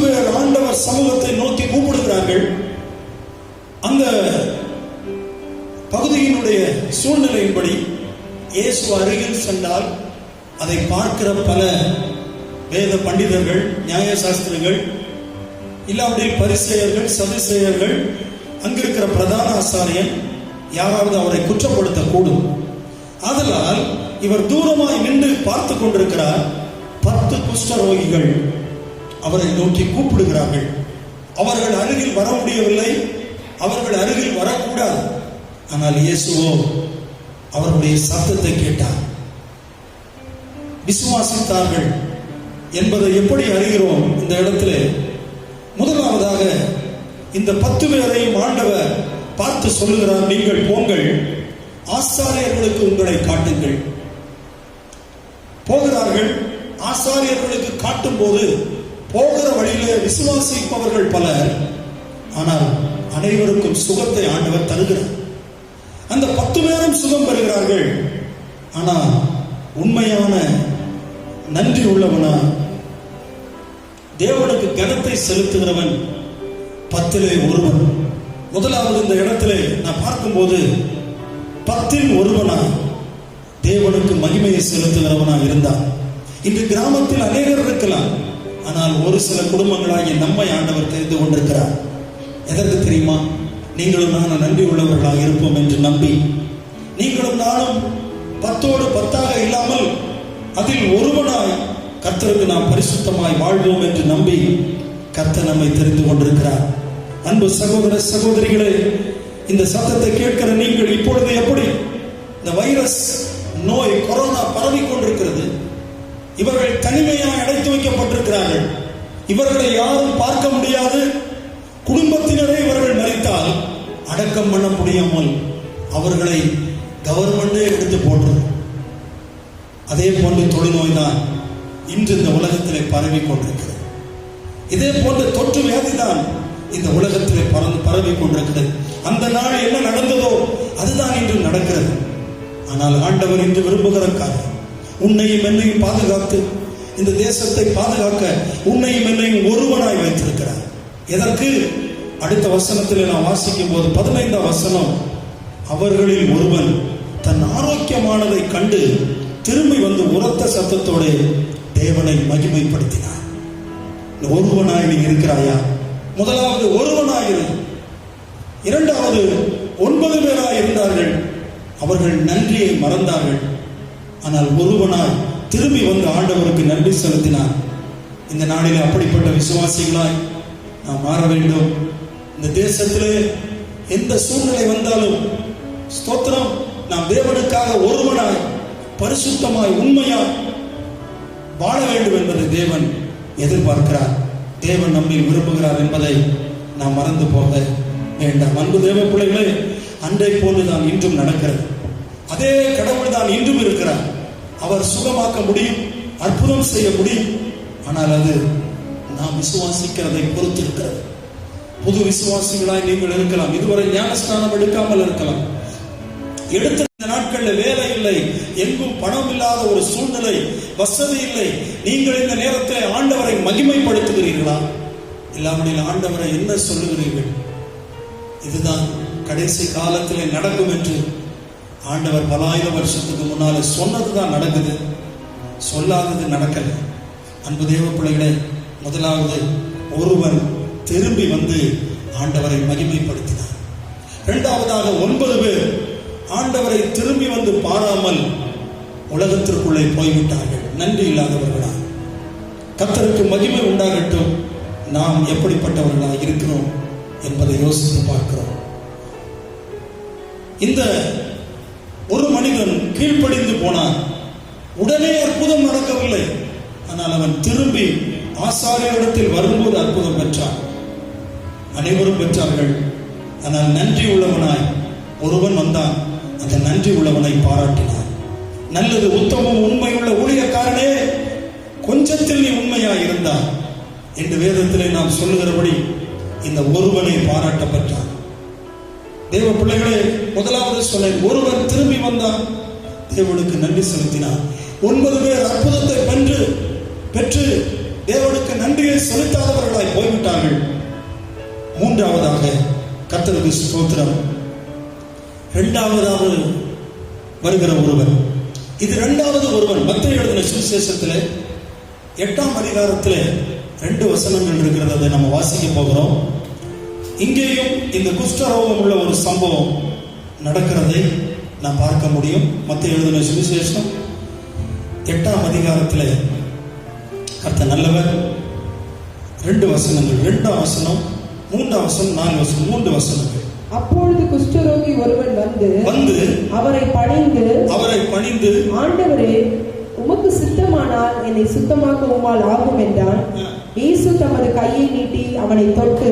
பேர் ஆண்டவர் சமூகத்தை நோக்கி கூப்பிடுகிறார்கள். அந்த பகுதியினுடைய சூழ்நிலையின்படி இயேசு அருகில் சென்றால் அதை பார்க்கிற பல வேத பண்டிதர்கள், நியாய சாஸ்திரிகள், இல்லாவிடில் பரிசேயர்கள், சதுசேயர்கள், அங்கிருக்கிற பிரதான ஆசாரியன் யாராவது அவரை குற்றப்படுத்தக்கூடும். ஆதலால் இவர் தூரமாய் நின்று பார்த்து கொண்டிருக்கிறார். 10 குஷ்டரோகிகள் அவரை நோக்கி கூப்பிடுகிறார்கள். அவர்கள் அருகில் வர முடியவில்லை, அவர்கள் அருகில் வரக்கூடாது. ஆனால் இயேசுவோ அவர்களுடைய சத்தத்தை கேட்டார். விசுவாசித்தார்கள் என்பதை எப்படி அறிகிறோம்? இந்த இடத்துல முதலாவதாக இந்த 10 பேரையும் ஆண்டவர் பார்த்து சொல்லுகிறார், நீங்கள் போங்கள், ஆசாரியர்களுக்கு உங்களை காட்டுங்கள். போகிறார்கள். ஆசாரியர்களுக்கு காட்டும் போது போகிற வழியிலே விசுவாசிப்பவர்கள் பலர், ஆனால் அனைவருக்கும் சுகத்தை ஆண்டவர் தருகிறார். அந்த 10 பேரும் சுகம் பெறுகிறார்கள். ஆனால் உண்மையான நன்றி உள்ளவனா, தேவனுக்கு கனத்தை செலுத்துகிறவன் 10 ஒருவன். முதலாவது இந்த இடத்துல நான் பார்க்கும்போது 10 ஒருவனா தேவனுக்கு மகிமையை செலுத்துகிறவனாக இருந்தார். இன்று கிராமத்தில் அநேகர் இருக்கலாம், ஆனால் ஒரு சில குடும்பங்களாகிய நம்மை ஆண்டவர் தெரிந்து கொண்டிருக்கிறார். எதற்கு தெரியுமா? நீங்களும் நானும் நன்றி உள்ளவர்களாக இருப்போம் என்று நம்பி, நீங்களும் நானும் 10 10 இல்லாமல் அதில் ஒருவனாய் கர்த்தருக்கு நாம் பரிசுத்தமாய் வாழ்வோம் என்று நம்பி கர்த்தர் நம்மை தெரிந்து கொண்டிருக்கிறார். அன்பு சகோதர சகோதரிகளே, இந்த சத்தத்தை கேட்கிற நீங்கள் இப்பொழுது எப்படி இந்த வைரஸ் நோய் கொரோனா பரவி கொண்டிருக்கிறது? இவர்கள் தனிமையாய் அடைத்து வைக்கப்பட்டிருக்கிறார்கள். இவர்களை யாரும் பார்க்க முடியாது. குடும்பத்தினரே இவர்கள் மரித்தால் அடக்கம் பண்ண முடியாமல் அவர்களை கவர்மெண்டே எடுத்து போன்றது. அதே போன்ற தொழுநோய் தான் இன்று இந்த உலகத்திலே பரவி கொண்டிருக்கிறது. இதே போன்ற தொற்று வியாதி தான் இந்த உலகத்திலே பரவி கொண்டிருக்கிறது. அந்த நாள் என்ன நடந்ததோ அதுதான் இன்று நடக்கிறது. ஆனால் ஆண்டவர் இன்று விரும்புகிற காரியம், உன்னையும் என்னையும் பாதுகாத்து இந்த தேசத்தை பாதுகாக்க உன்னையும் என்னையும் ஒருவனாய் வைத்திருக்கிறார். எதற்கு? அடுத்த வசனத்தில் நான் வாசிக்கும் போது 15ஆம் வசனம், அவர்களில் ஒருவன் தன் ஆரோக்கியமானதை கண்டு திரும்பி வந்து உரத்த சத்தத்தோடு தேவனை மகிமைப்படுத்தினார். ஒருவனாய் நீ இருக்கிறாயா? முதலாவது ஒருவனாய் இரு. இரண்டாவது 9 பேராய் இருந்தார்கள், அவர்கள் நன்றியை மறந்தார்கள். ஆனால் ஒருவனாய் திரும்பி வந்து ஆண்டவருக்கு நன்றி செலுத்தினார். இந்த நாளில் அப்படிப்பட்ட விசுவாசிகளாய் நாம் மாற வேண்டும். இந்த தேசத்திலே எந்த சூழ்நிலை வந்தாலும் ஸ்தோத்திரம், நாம் தேவனுக்காக ஒருவனாய் பரிசுத்தமாய் உண்மையாய் வாழ வேண்டும் என்பதை தேவன் எதிர்பார்க்கிறார். தேவன் நம்மை விரும்புகிறார் என்பதை நாம் மறந்து போக வேண்டாம். அன்பு தேவ பிள்ளைகளே, அன்றை போன்றுதான் இன்றும் நடக்கிறது. அதே கடவுள் தான் இன்றும் இருக்கிறார். அவர் சுகமாக்க முடியும், அற்புதம் செய்ய முடியும். ஆனால் அது நாம் விசுவாசிக்கிறதை பொறுத்து இருக்கிறது. புது விசுவாசிகளாய் நீங்கள் இருக்கலாம், இதுவரை ஞானஸ்நானம் எடுக்காமல் இருக்கலாம். எடுத்த இந்த நாட்களில் வேலை இல்லை, எங்கும் பணம் இல்லாத ஒரு சூழ்நிலை, வசதி இல்லை. நீங்கள் இந்த நேரத்தை ஆண்டவரை மகிமைப்படுத்துகிறீர்களா? இல்லாமல் ஆண்டவரை என்ன சொல்லுகிறீர்கள்? இதுதான் கடைசி காலத்திலே நடக்கும் என்று ஆண்டவர் பல ஆயிரம் வருஷத்துக்கு முன்னால சொன்னதுதான் நடக்குது, சொல்லாதது நடக்கல. அன்பு தேவ பிள்ளைகளே, முதலாவது ஒருவன் திரும்பி வந்து ஆண்டவரை மகிமைப்படுத்தினார். இரண்டாவதாக 9 பேர் ஆண்டவரை திரும்பி வந்து பாராமல் உலகத்திற்குள்ளே போய்விட்டார்கள், நன்றி இல்லாதவர்களா. கர்த்தருக்கு மகிமை உண்டாகட்டும். நாம் எப்படிப்பட்டவர்களாக இருக்கிறோம் என்பதை யோசித்து பார்க்கிறோம். இந்த ஒரு மனிதன் கீழ்ப்படிந்து போனான், உடனே அற்புதம் நடக்கவில்லை. ஆனால் அவன் திரும்பி ஆசாரியரிடத்தில் வரும்போது அற்புதம் பெற்றான். அனைவரும் பெற்றார்கள். ஆனால் நன்றி உள்ளவனாய் ஒருவன் வந்தான், அந்த நன்றி உள்ளவனை பாராட்டினான். நல்லது, உத்தமம், உண்மையுள்ள ஊழியக்காரனே, கொஞ்சத்தில் நீ உண்மையாய் இருந்தான் என்று வேதத்திலே நாம் சொல்லுகிறபடி இந்த ஒருவனை பாராட்டப்பட்டான். தேவ பிள்ளைகளே, முதலாவது சொன்னேன், ஒருவன் திரும்பி வந்தான், தேவனுக்கு நன்றி செலுத்தினான். 9 பேர் அற்புதத்தை பெற்று தேவனுக்கு நன்றியை செலுத்தாதவர்களாய் போய்விட்டார்கள். மூன்றாவதாக கர்த்தருக்கு ஸ்தோத்திரம், இரண்டாவதாக வருகிற ஒருவன். இது இரண்டாவது ஒருவன். மத்தேயு எழுதின சுவிசேஷத்திலே 8ஆம் அதிகாரத்திலே 2 வசனங்கள் இருக்கிறது, அதை நம்ம வாசிக்க போகிறோம். இங்கேயும் இந்த குஷ்டரோகம் உள்ள ஒரு சம்பவம் நடக்கிறதை நாம் பார்க்க முடியும். மத்தேயு எழுதின சுவிசேஷம் 8ஆம் அதிகாரத்திலே கர்த்தர் நல்லவர். 2 வசனங்கள், 2ஆம் வசனம், 3ஆம் வசனம், 4 வசனம், 3 வசனங்கள். அப்பொழுது குஷ்டரோகி ஒருவன் வந்து அவரை பணிந்து ஆண்டவரே, உமக்கு சித்தமானால் என்னை சுத்தமாக்க உம்மால் ஆகும் என்றான். இயேசு தமது கையை நீட்டி அவனை தொட்டு,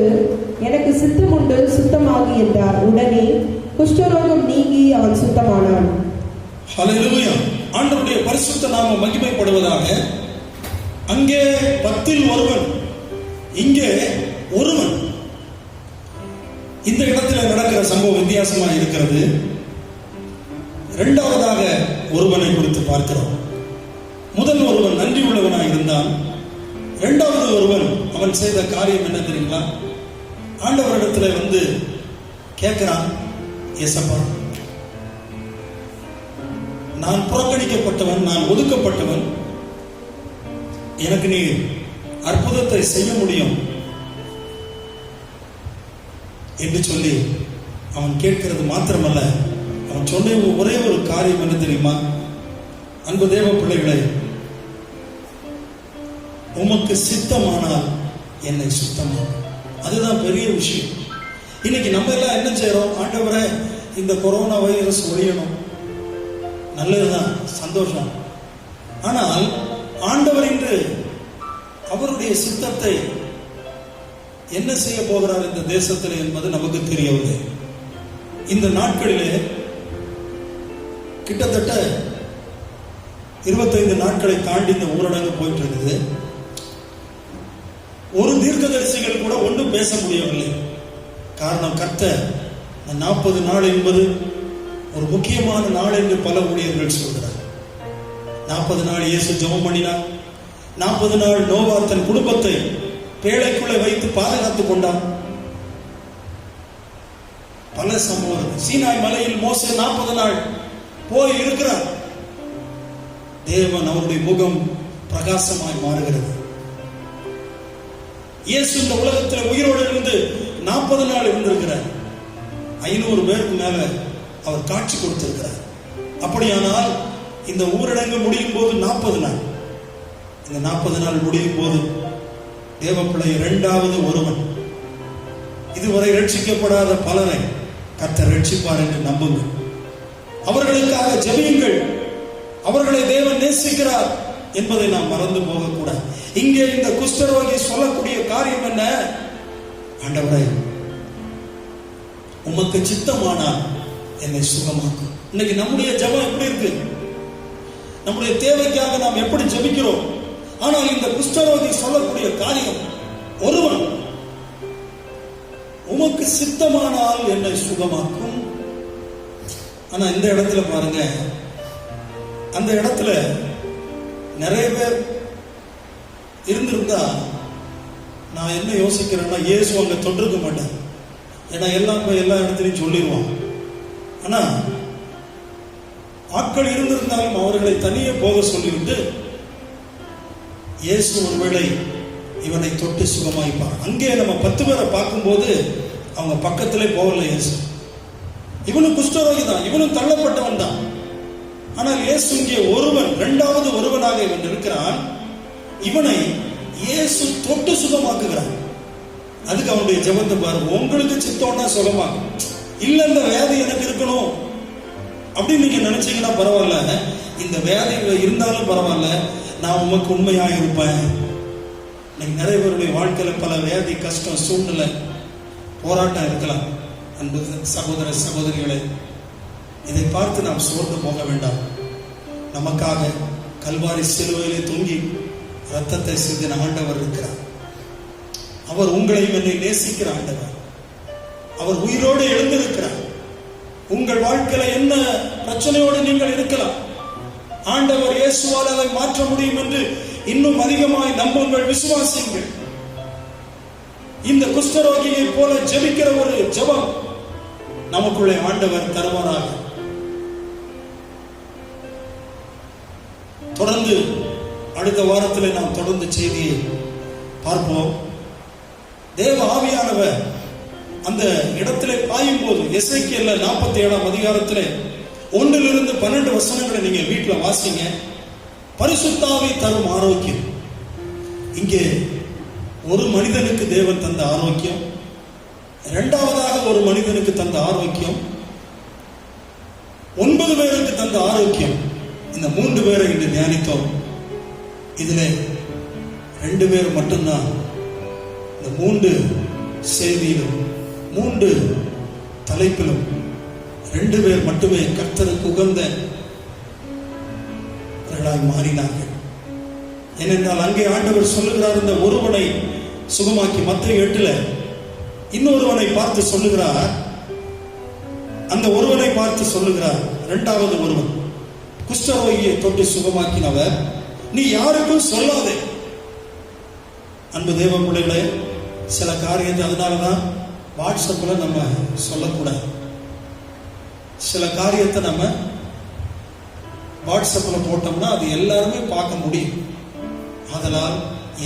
எனக்கு சித்தம் உண்டு, சுத்தமாகி என்றார். உடனே குஷ்டரோகம் நீங்கி அவன் சுத்தமானான். ஹல்லேலூயா. ஆண்டவருடைய பரிசுத்த நாமம் மகிமைப்படுவதாக. அங்கே 10 ஒருவன், இங்கே ஒருவன். இந்த இடத்துல நடக்கிற சம்பவம் வித்தியாசமாக இருக்கிறது. இரண்டாவதாக ஒருவனை குறித்து பார்க்கிறோம். முதல் ஒருவன் நன்றி உள்ளவனாக இருந்தான். இரண்டாவது ஒருவன், அவன் செய்த காரியம் என்ன தெரியுங்களா? ஆண்டவரிடத்துல வந்து கேட்கிறான், ஏசப்பா, நான் புறக்கணிக்கப்பட்டவன், நான் ஒதுக்கப்பட்டவன், எனக்கு நீ அற்புதத்தை செய்ய முடியும் என்று சொல்லி அவன் கேட்கிறது மாத்திரமல்ல, அவன் சொன்ன ஒரே ஒரு காரியம் என்ன தெரியுமா? அன்பு தேவ பிள்ளைகளே, உமக்கு சித்தமானால் என்னை சுத்தமாக்கும். அதுதான் பெரிய விஷயம். இன்னைக்கு நம்ம எல்லாம் என்ன செய்யறோம்? ஆண்டவரே, இந்த கொரோனா வைரஸ் ஒழியணும், நல்லதுதான், சந்தோஷம். ஆனால் ஆண்டவர் இன்று அவருடைய சித்தத்தை என்ன செய்ய போகிறார் இந்த தேசத்தில் என்பது நமக்கு தெரியவில்லை. இந்த நாட்களிலே கிட்டத்தட்ட 25 நாட்களை தாண்டி இந்த ஊரடங்கு போயிட்டு இருக்குது. ஒரு தீர்க்கதரிசிகள் கூட ஒன்றும் பேச முடியவில்லை. காரணம், கர்த்தர் 40 நாள் என்பது ஒரு முக்கியமான நாள் என்று பல ஊழியர்கள் சொல்கிறார். 40 நாள் இயேசு ஜெபம் பண்ணினார். 40 நாள் நோவா தன் குடும்பத்தை பேழைக்குள்ளே வைத்து பாதுகாத்துக் கொண்டார். பல சம்பவம். சீனாய் மலையில் மோசே 40 நாள் போய் இருக்கிறார். தேவன் அவருடைய முகம் பிரகாசமாய் மாறுகிறது. இயேசு இந்த உலகத்தில் உயிரோடு இருந்து 40 நாள் இருந்திருக்கிறார். 500 பேருக்கு மேல அவர் காட்சி கொடுத்திருக்கிறார். அப்படியானால் இந்த ஊரடங்கு முடியும் போது 40 நாள், இந்த 40 நாள் முடியும் போது தேவப்பிள்ளை இரண்டாவது ஒருவன், இதுவரை ரட்சிக்கப்படாத பலரை கர்த்தர் ரட்சிப்பார் என்று நம்புங்கள். அவர்களுக்காக ஜெபியுங்கள். அவர்களை தேவன் நேசிக்கிறார் என்பதை நாம் மறந்து போகக்கூடாது. இங்கே இந்த குஷ்டரோகி சொல்லக்கூடிய காரியம் என்ன? ஆண்டவரே, உமக்கு சித்தமானால் என்னை சுகமாக்கும். இன்னைக்கு நம்முடைய ஜெபம் எப்படி இருக்கு? நம்முடைய தேவைக்காக நாம் எப்படி ஜெபிக்கிறோம்? ஆனால் இந்த குஷ்டரோகி சொல்லக்கூடிய காரியம், ஒருவன் உமக்கு சித்தமானால் என்னை சுகமாக்கும். ஆனா இந்த இடத்துல பாருங்க, அந்த இடத்துல நிறைய பேர் இருந்திருந்தா நான் என்ன யோசிக்கிறேன்னா, இயேசு அங்க தொட்டிருக்க மாட்டேன். ஏன்னா எல்லாம் போய் எல்லா இடத்துலையும் சொல்லிடுவான். ஆனா ஆட்கள் இருந்திருந்தாலும் அவர்களை தனியே போக சொல்லிவிட்டு இயேசு ஒருவேளை இவனை தொட்டு சுகமாய்ப்பார். அங்கே நம்ம 10 பேரை பார்க்கும்போது அவங்க பக்கத்திலே போகல இயேசு. இவனும் குஷ்டரோகி தான், இவனும் தள்ளப்பட்டவன் தான். ஆனால் இயேசு இங்கே ஒருவன், இரண்டாவது ஒருவனாக இவன் இருக்கிறான். இவனை இயேசு தொட்டு சுகமாக்குகிறான். அதுக்கு அவனுடைய ஜெபத்தை பாருங்க. உங்களுக்கு சித்தம்னா சுகமாகும். இல்ல இந்த வியாதி எனக்கு இருக்கணும் அப்படின்னு நீங்க நினைச்சீங்கன்னா பரவாயில்ல, இந்த வியாதி இருந்தாலும் பரவாயில்ல, நான் உமக்கு உண்மையாக இருப்பேன். இன்னைக்கு நிறைய பேருடைய வாழ்க்கையில பல வியாதி, கஷ்டம், சூழ்நிலை, போராட்டம் இருக்கலாம். அன்பு சகோதர சகோதரிகளே, இதை பார்த்து நாம் சோர்ந்து போக வேண்டாம். நமக்காக கல்வாரி சிலுவையிலே தொங்கி ரத்தத்தை சிந்தின ஆண்டவர் இருக்கிறார். அவர் உங்களையும் என்னை நேசிக்கிற ஆண்டவர். அவர் உயிரோடு எழுந்திருக்கிறார். உங்கள் வாழ்க்கையில என்ன பிரச்சனையோடு நீங்கள் இருக்கலாம், ஆண்டவர் இயேசுவால் அதை மாற்ற முடியும் என்று இன்னும் அதிகமாய் நம்புங்கள், விசுவாசியுங்கள். இந்த குஷ்டரோகியை போல ஜெபிக்கிற ஒரு ஜெபம் நமக்குள்ளே ஆண்டவர் தருவாராக. தொடர்ந்து அடுத்த வாரத்தில் நாம் தொடர்ந்து செய்தியை பார்ப்போம். தேவ ஆவியானவர் அந்த இடத்திலே பாயும் போது, எசேக்கியேல் 47ஆம் அதிகாரத்திலே 1 to 12 வசனங்களை நீங்க வீட்டில் வாசிங்க. பரிசுத்த ஆவி தரும் ஆரோக்கியம். இங்கே ஒரு மனிதனுக்கு தேவன் தந்த ஆரோக்கியம், இரண்டாவதாக ஒரு மனிதனுக்கு தந்த ஆரோக்கியம், 9 பேருக்கு தந்த ஆரோக்கியம். இந்த 3 பேரை இன்று தியானித்தோம். இதிலே 2 பேர் மட்டும்தான் இந்த 3 செய்தியிலும் 3 தலைப்பிலும் 2 பேர் மட்டுமே கர்த்தருக்கு உகந்த மாறினார்கள். ஏனென்றால் அங்கே ஆண்டவர் சொல்லுகிறார், இந்த ஒருவனை சுகமாக்கி. மத்தேயு 8 இன்னொருவனை பார்த்து சொல்லுகிறார், அந்த ஒருவனை பார்த்து சொல்லுகிறார், இரண்டாவது ஒருவன் குஷ்டரோகியை தொட்டு சுகமாக்கினவர், நீ யாருக்கும் சொல்லாதே. அன்பு தேவ பிள்ளைகளே, சில காரியத்தை அதனாலதான் வாட்ஸ்அப்ல நம்ம சொல்லக்கூடாது. சில காரியத்தை நம்ம வாட்ஸ்அப்ல போட்டோம்னா அது எல்லாருமே பார்க்க முடியும். அதனால்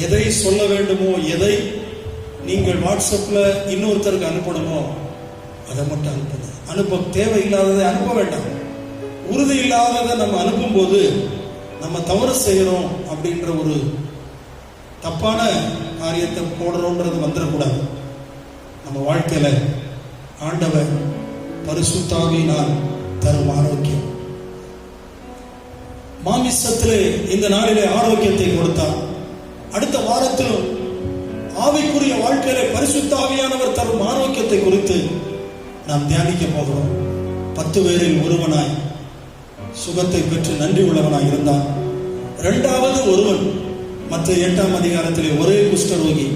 எதை சொல்ல வேண்டுமோ, எதை நீங்கள் வாட்ஸ்அப்ல இன்னொருத்தருக்கு அனுப்பணுமோ அதை மட்டும் அனுப்புங்க. அனுப்ப தேவையில்லாததை அனுப்ப வேண்டாம். உறுதி இல்லாததை நம்ம அனுப்பும் போது நம்ம தவறு செய்யறோம் அப்படின்ற ஒரு தப்பான காரியத்தை போடுறோன்றது வந்துடக்கூடாது. நம்ம வாழ்க்கையில ஆண்டவர் பரிசுத்தாவியினால் தரும் ஆரோக்கியம், மாமிசத்திலே இந்த நாளிலே ஆரோக்கியத்தை கொடுத்தார். அடுத்த வாரத்திலும் ஆவிக்குரிய வாழ்க்கையிலே பரிசுத்தாவியானவர் தரும் ஆரோக்கியத்தை குறித்து நாம் தியானிக்க போகிறோம். 10 பேரில் ஒருவனாய் சுகத்தை பெற்று நன்றி உள்ளவனாய் இருந்தான். 2வது ஒருவன் மற்ற 8ஆம் அதிகாரத்திலே ஒரே குஷ்டரோகி,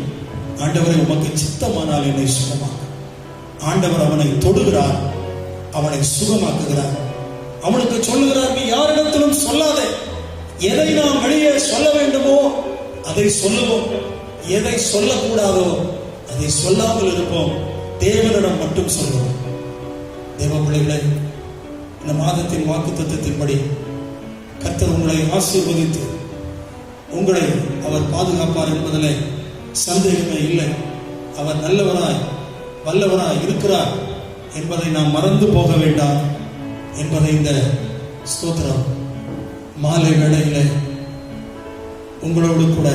ஆண்டவரை உமக்கு சித்தமானால் என்னை சுகமாக்கு. ஆண்டவர் அவனை தொடுகிறார், அவனை சுகமாக்குகிறார். அவனுக்கு சொல்லுகிறார், நீ யாரிடத்திலும் சொல்லாதே. எதை நாம் வெளியே சொல்ல வேண்டுமோ அதை சொல்லுவோம், எதை சொல்லக்கூடாதோ அதை சொல்லாமல் இருப்போம். தேவனிடம் மட்டும் சொல்லுவோம். தேவ பிள்ளைகளே, இந்த மாதத்தின் வாக்குத்தத்தத்தின்படி கர்த்தர் உங்களை ஆசீர்வதித்து உங்களை அவர் பாதுகாப்பார் என்பதிலே சந்தேகமே இல்லை. அவர் நல்லவராய் வல்லவராய் இருக்கிறார் என்பதை நாம் மறந்து போக வேண்டாம் என்பதை இந்த ஸ்தோத்திரம் மாலை வேளையில உங்களோடு கூட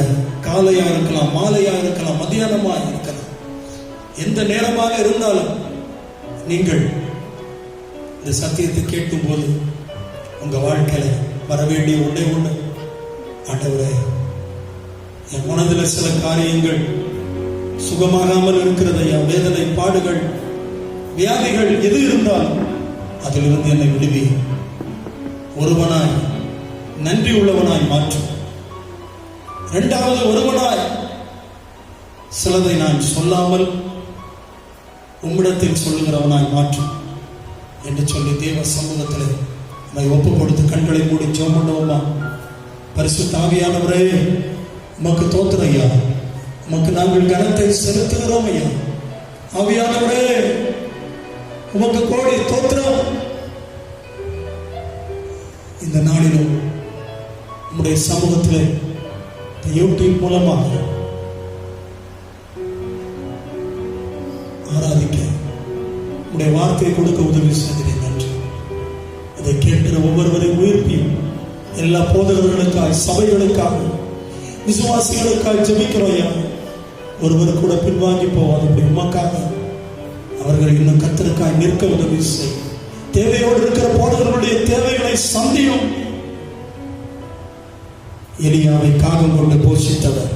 காலையா இருக்கலாம், மாலையா இருக்கலாம், மத்தியானமா இருக்கலாம், எந்த நேரமாக இருந்தாலும் நீங்கள் இந்த சத்தியத்தை கேட்கும் போது உங்க வாழ்க்கையில வர வேண்டிய ஒன்றே ஒன்று, ஆண்டவரே என் மனதில் சில காரியங்கள் சுகமாகாமல் இருக்கிறது, என் வேதனை, பாடுகள், வியாதிகள் எது இருந்தாலும் அதிலிருந்து என்னை விடுவி, ஒருவனாய் நன்றி உள்ளவனாய் மாற்றும். 2வது ஒருவனாய் சிலதை நான் சொல்லாமல் உம்மிடத்தில் சொல்லுகிறவனாய் மாற்றும் என்று சொல்லி தேவ சமூகத்திலே நம்மை ஒப்பு கொடுத்து கண்களை மூடி ஜெபம் பண்ணுவோமா? பரிசுத்த ஆவியானவரே, உமக்கு தோத்திரம் ஐயா, உமக்கு நாங்கள் கனத்தை செலுத்துகிறோம் ஐயா. ஆவியானவரே, உமக்கு கோடி தோத்திரம். இந்த நாளிலும் உம்முடைய சமூகத்திலே யூடியூப் மூலமாக ஆராதிக்க உடைய வார்த்தையை கொடுக்க உதவி செய்கிறேன். நன்றி. இதை கேட்கிற ஒவ்வொருவரையும் உயிர்ப்பியும் எல்லா போதகர்களுக்காக, சபைகளுக்காக, விசுவாசிகளுக்காக ஜெபிக்கிறோம். ஒருவர் கூட பின்வாங்கி போவாது. உமக்காக அவர்கள் இன்னும் கர்த்தருக்காய் நிற்க உதவி செய். தேவையோடு இருக்கிற போதகர்களுடைய தேவைகளை சந்தியும். எலியாவை காகம் கொண்டு போஷித்தவர்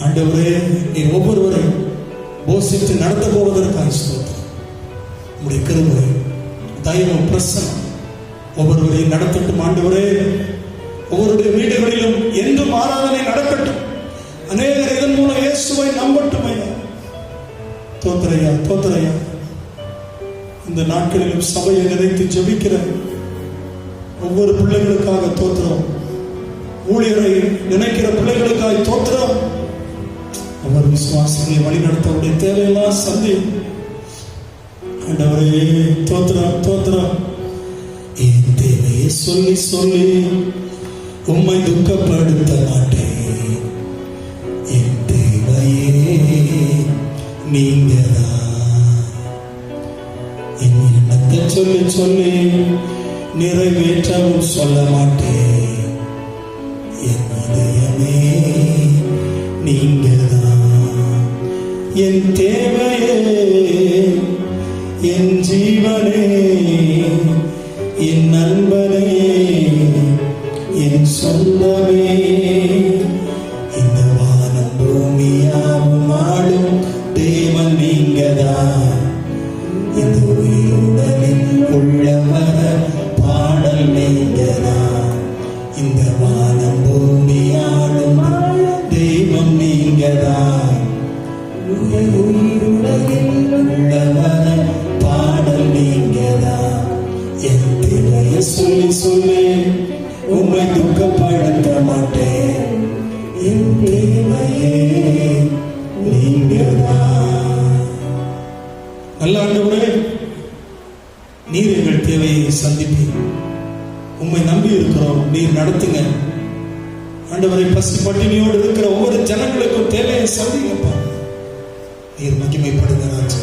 ஆண்டவரே, நீர் ஒவ்வொருவரையும் போஷித்து நடத்த போவதற்காக ஸ்தோத்திரம். உம்முடைய கிருபை, தயவு, பிரசன்னம் ஒவ்வொருவரையும் நடத்தட்டும். ஆண்டவரே, ஒவ்வொருடைய வீடுகளிலும் என்றும் ஆராதனை நடக்கட்டும். அநேகர் இதன் மூலம் இயேசுவை நம்பட்டும் ஐயா. தோத்திரையா, தோத்திரையா. இந்த நாட்களிலும் சபையை நினைத்து ஜெபிக்கிற ஒவ்வொரு பிள்ளைகளுக்காக தோத்திரம். ஊழியரை நினைக்கிற பிள்ளைகளுக்காக தோத்திரம். அவர் விசுவாசங்களை வழிநடத்தவுடைய தேவையெல்லாம் சந்தி. ஆண்டவரே, தோத்திரம், தோத்திரம். என் தேவையை சொல்லி சொல்லி உம்மை துக்கப்படுத்த மாட்டேன். என் தேவையே நீங்கதான். என் எண்ணத்தை சொல்லி சொல்லி நிறைவேற்றவும் சொல்ல மாட்டேன். என் இதயமே நீங்கதான். என் தேவையே, என் ஜீவனே, என் நண்பனே, என் சொந்தமே. இந்த வானம் பூமியாவும் ஆடும் தேவன் நீங்கதான். இந்த உயிருடலில் உள்ளவர் பாடல் நீங்கதான். இந்த வானம் பூமியாடும் தெய்வம் நீங்கதான். உயிருடலில் உள்ளவர் பாடல் நீங்கதான். என் தேவைய சொல்லி சொல்லி உம்மை துக்கப்படுத்த மாட்டேன். என் தேவையே நீங்கதான். நல்ல ஆண்டவரே, நீர் எங்கள் தேவையை சந்திப்பீர். உம்மை நம்பி நம்பி இருக்கிறோம். நீர் நடத்துங்க ஆண்டவரை. பசி பட்டினியோடு இருக்கிற ஒவ்வொரு ஜனங்களுக்கும் தேவையை சந்திங்கப்பா. நீர் மகிமைப்படுங்க ராஜா.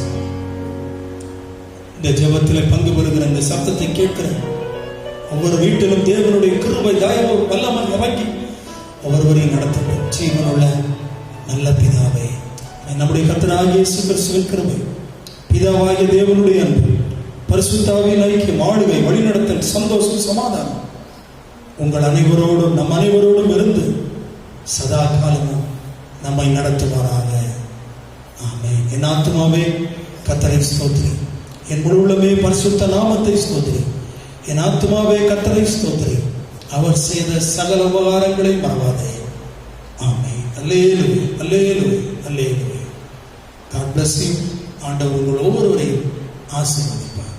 இந்த ஜெபத்தில் பங்கு பெறுகிற இந்த சத்தத்தை கேட்கிற ஒவ்வொரு வீட்டிலும் தேவனுடைய கிருபை தயவு வல்லமை இறங்கி ஒவ்வொருவரையும் நடத்தட்டும். ஜீவனுள்ள நல்ல பிதாவே, நம்முடைய கர்த்தராகிய இயேசு கிறிஸ்துவின் கிருபை, பிதாவாகிய தேவனுடைய அன்பு, பரிசுத்தாவின் ஐக்கியம், ஆளுகை, வழிநடத்தல், சந்தோஷம், சமாதானம் உங்கள் அனைவரோடும் நம் அனைவரோடும் இருந்து சதா காலமும் நம்மை நடத்துவாராக. ஆமென். என் ஆத்துமாவே கர்த்தரை ஸ்தோத்திரி, என் முழு உள்ளமே பரிசுத்த நாமத்தை ஸ்தோத்திரி. என் ஆத்துமாவே கர்த்தரை ஸ்தோத்திரி, அவர் செய்த சகல உபகாரங்களை மறவாதே. ஆமென். அல்லேலூயா, அல்லேலூயா, அல்லேலூயா. God bless you. ஆண்டவர் உங்கள் ஒவ்வொருவரையும் ஆசீர்வதிப்பார்.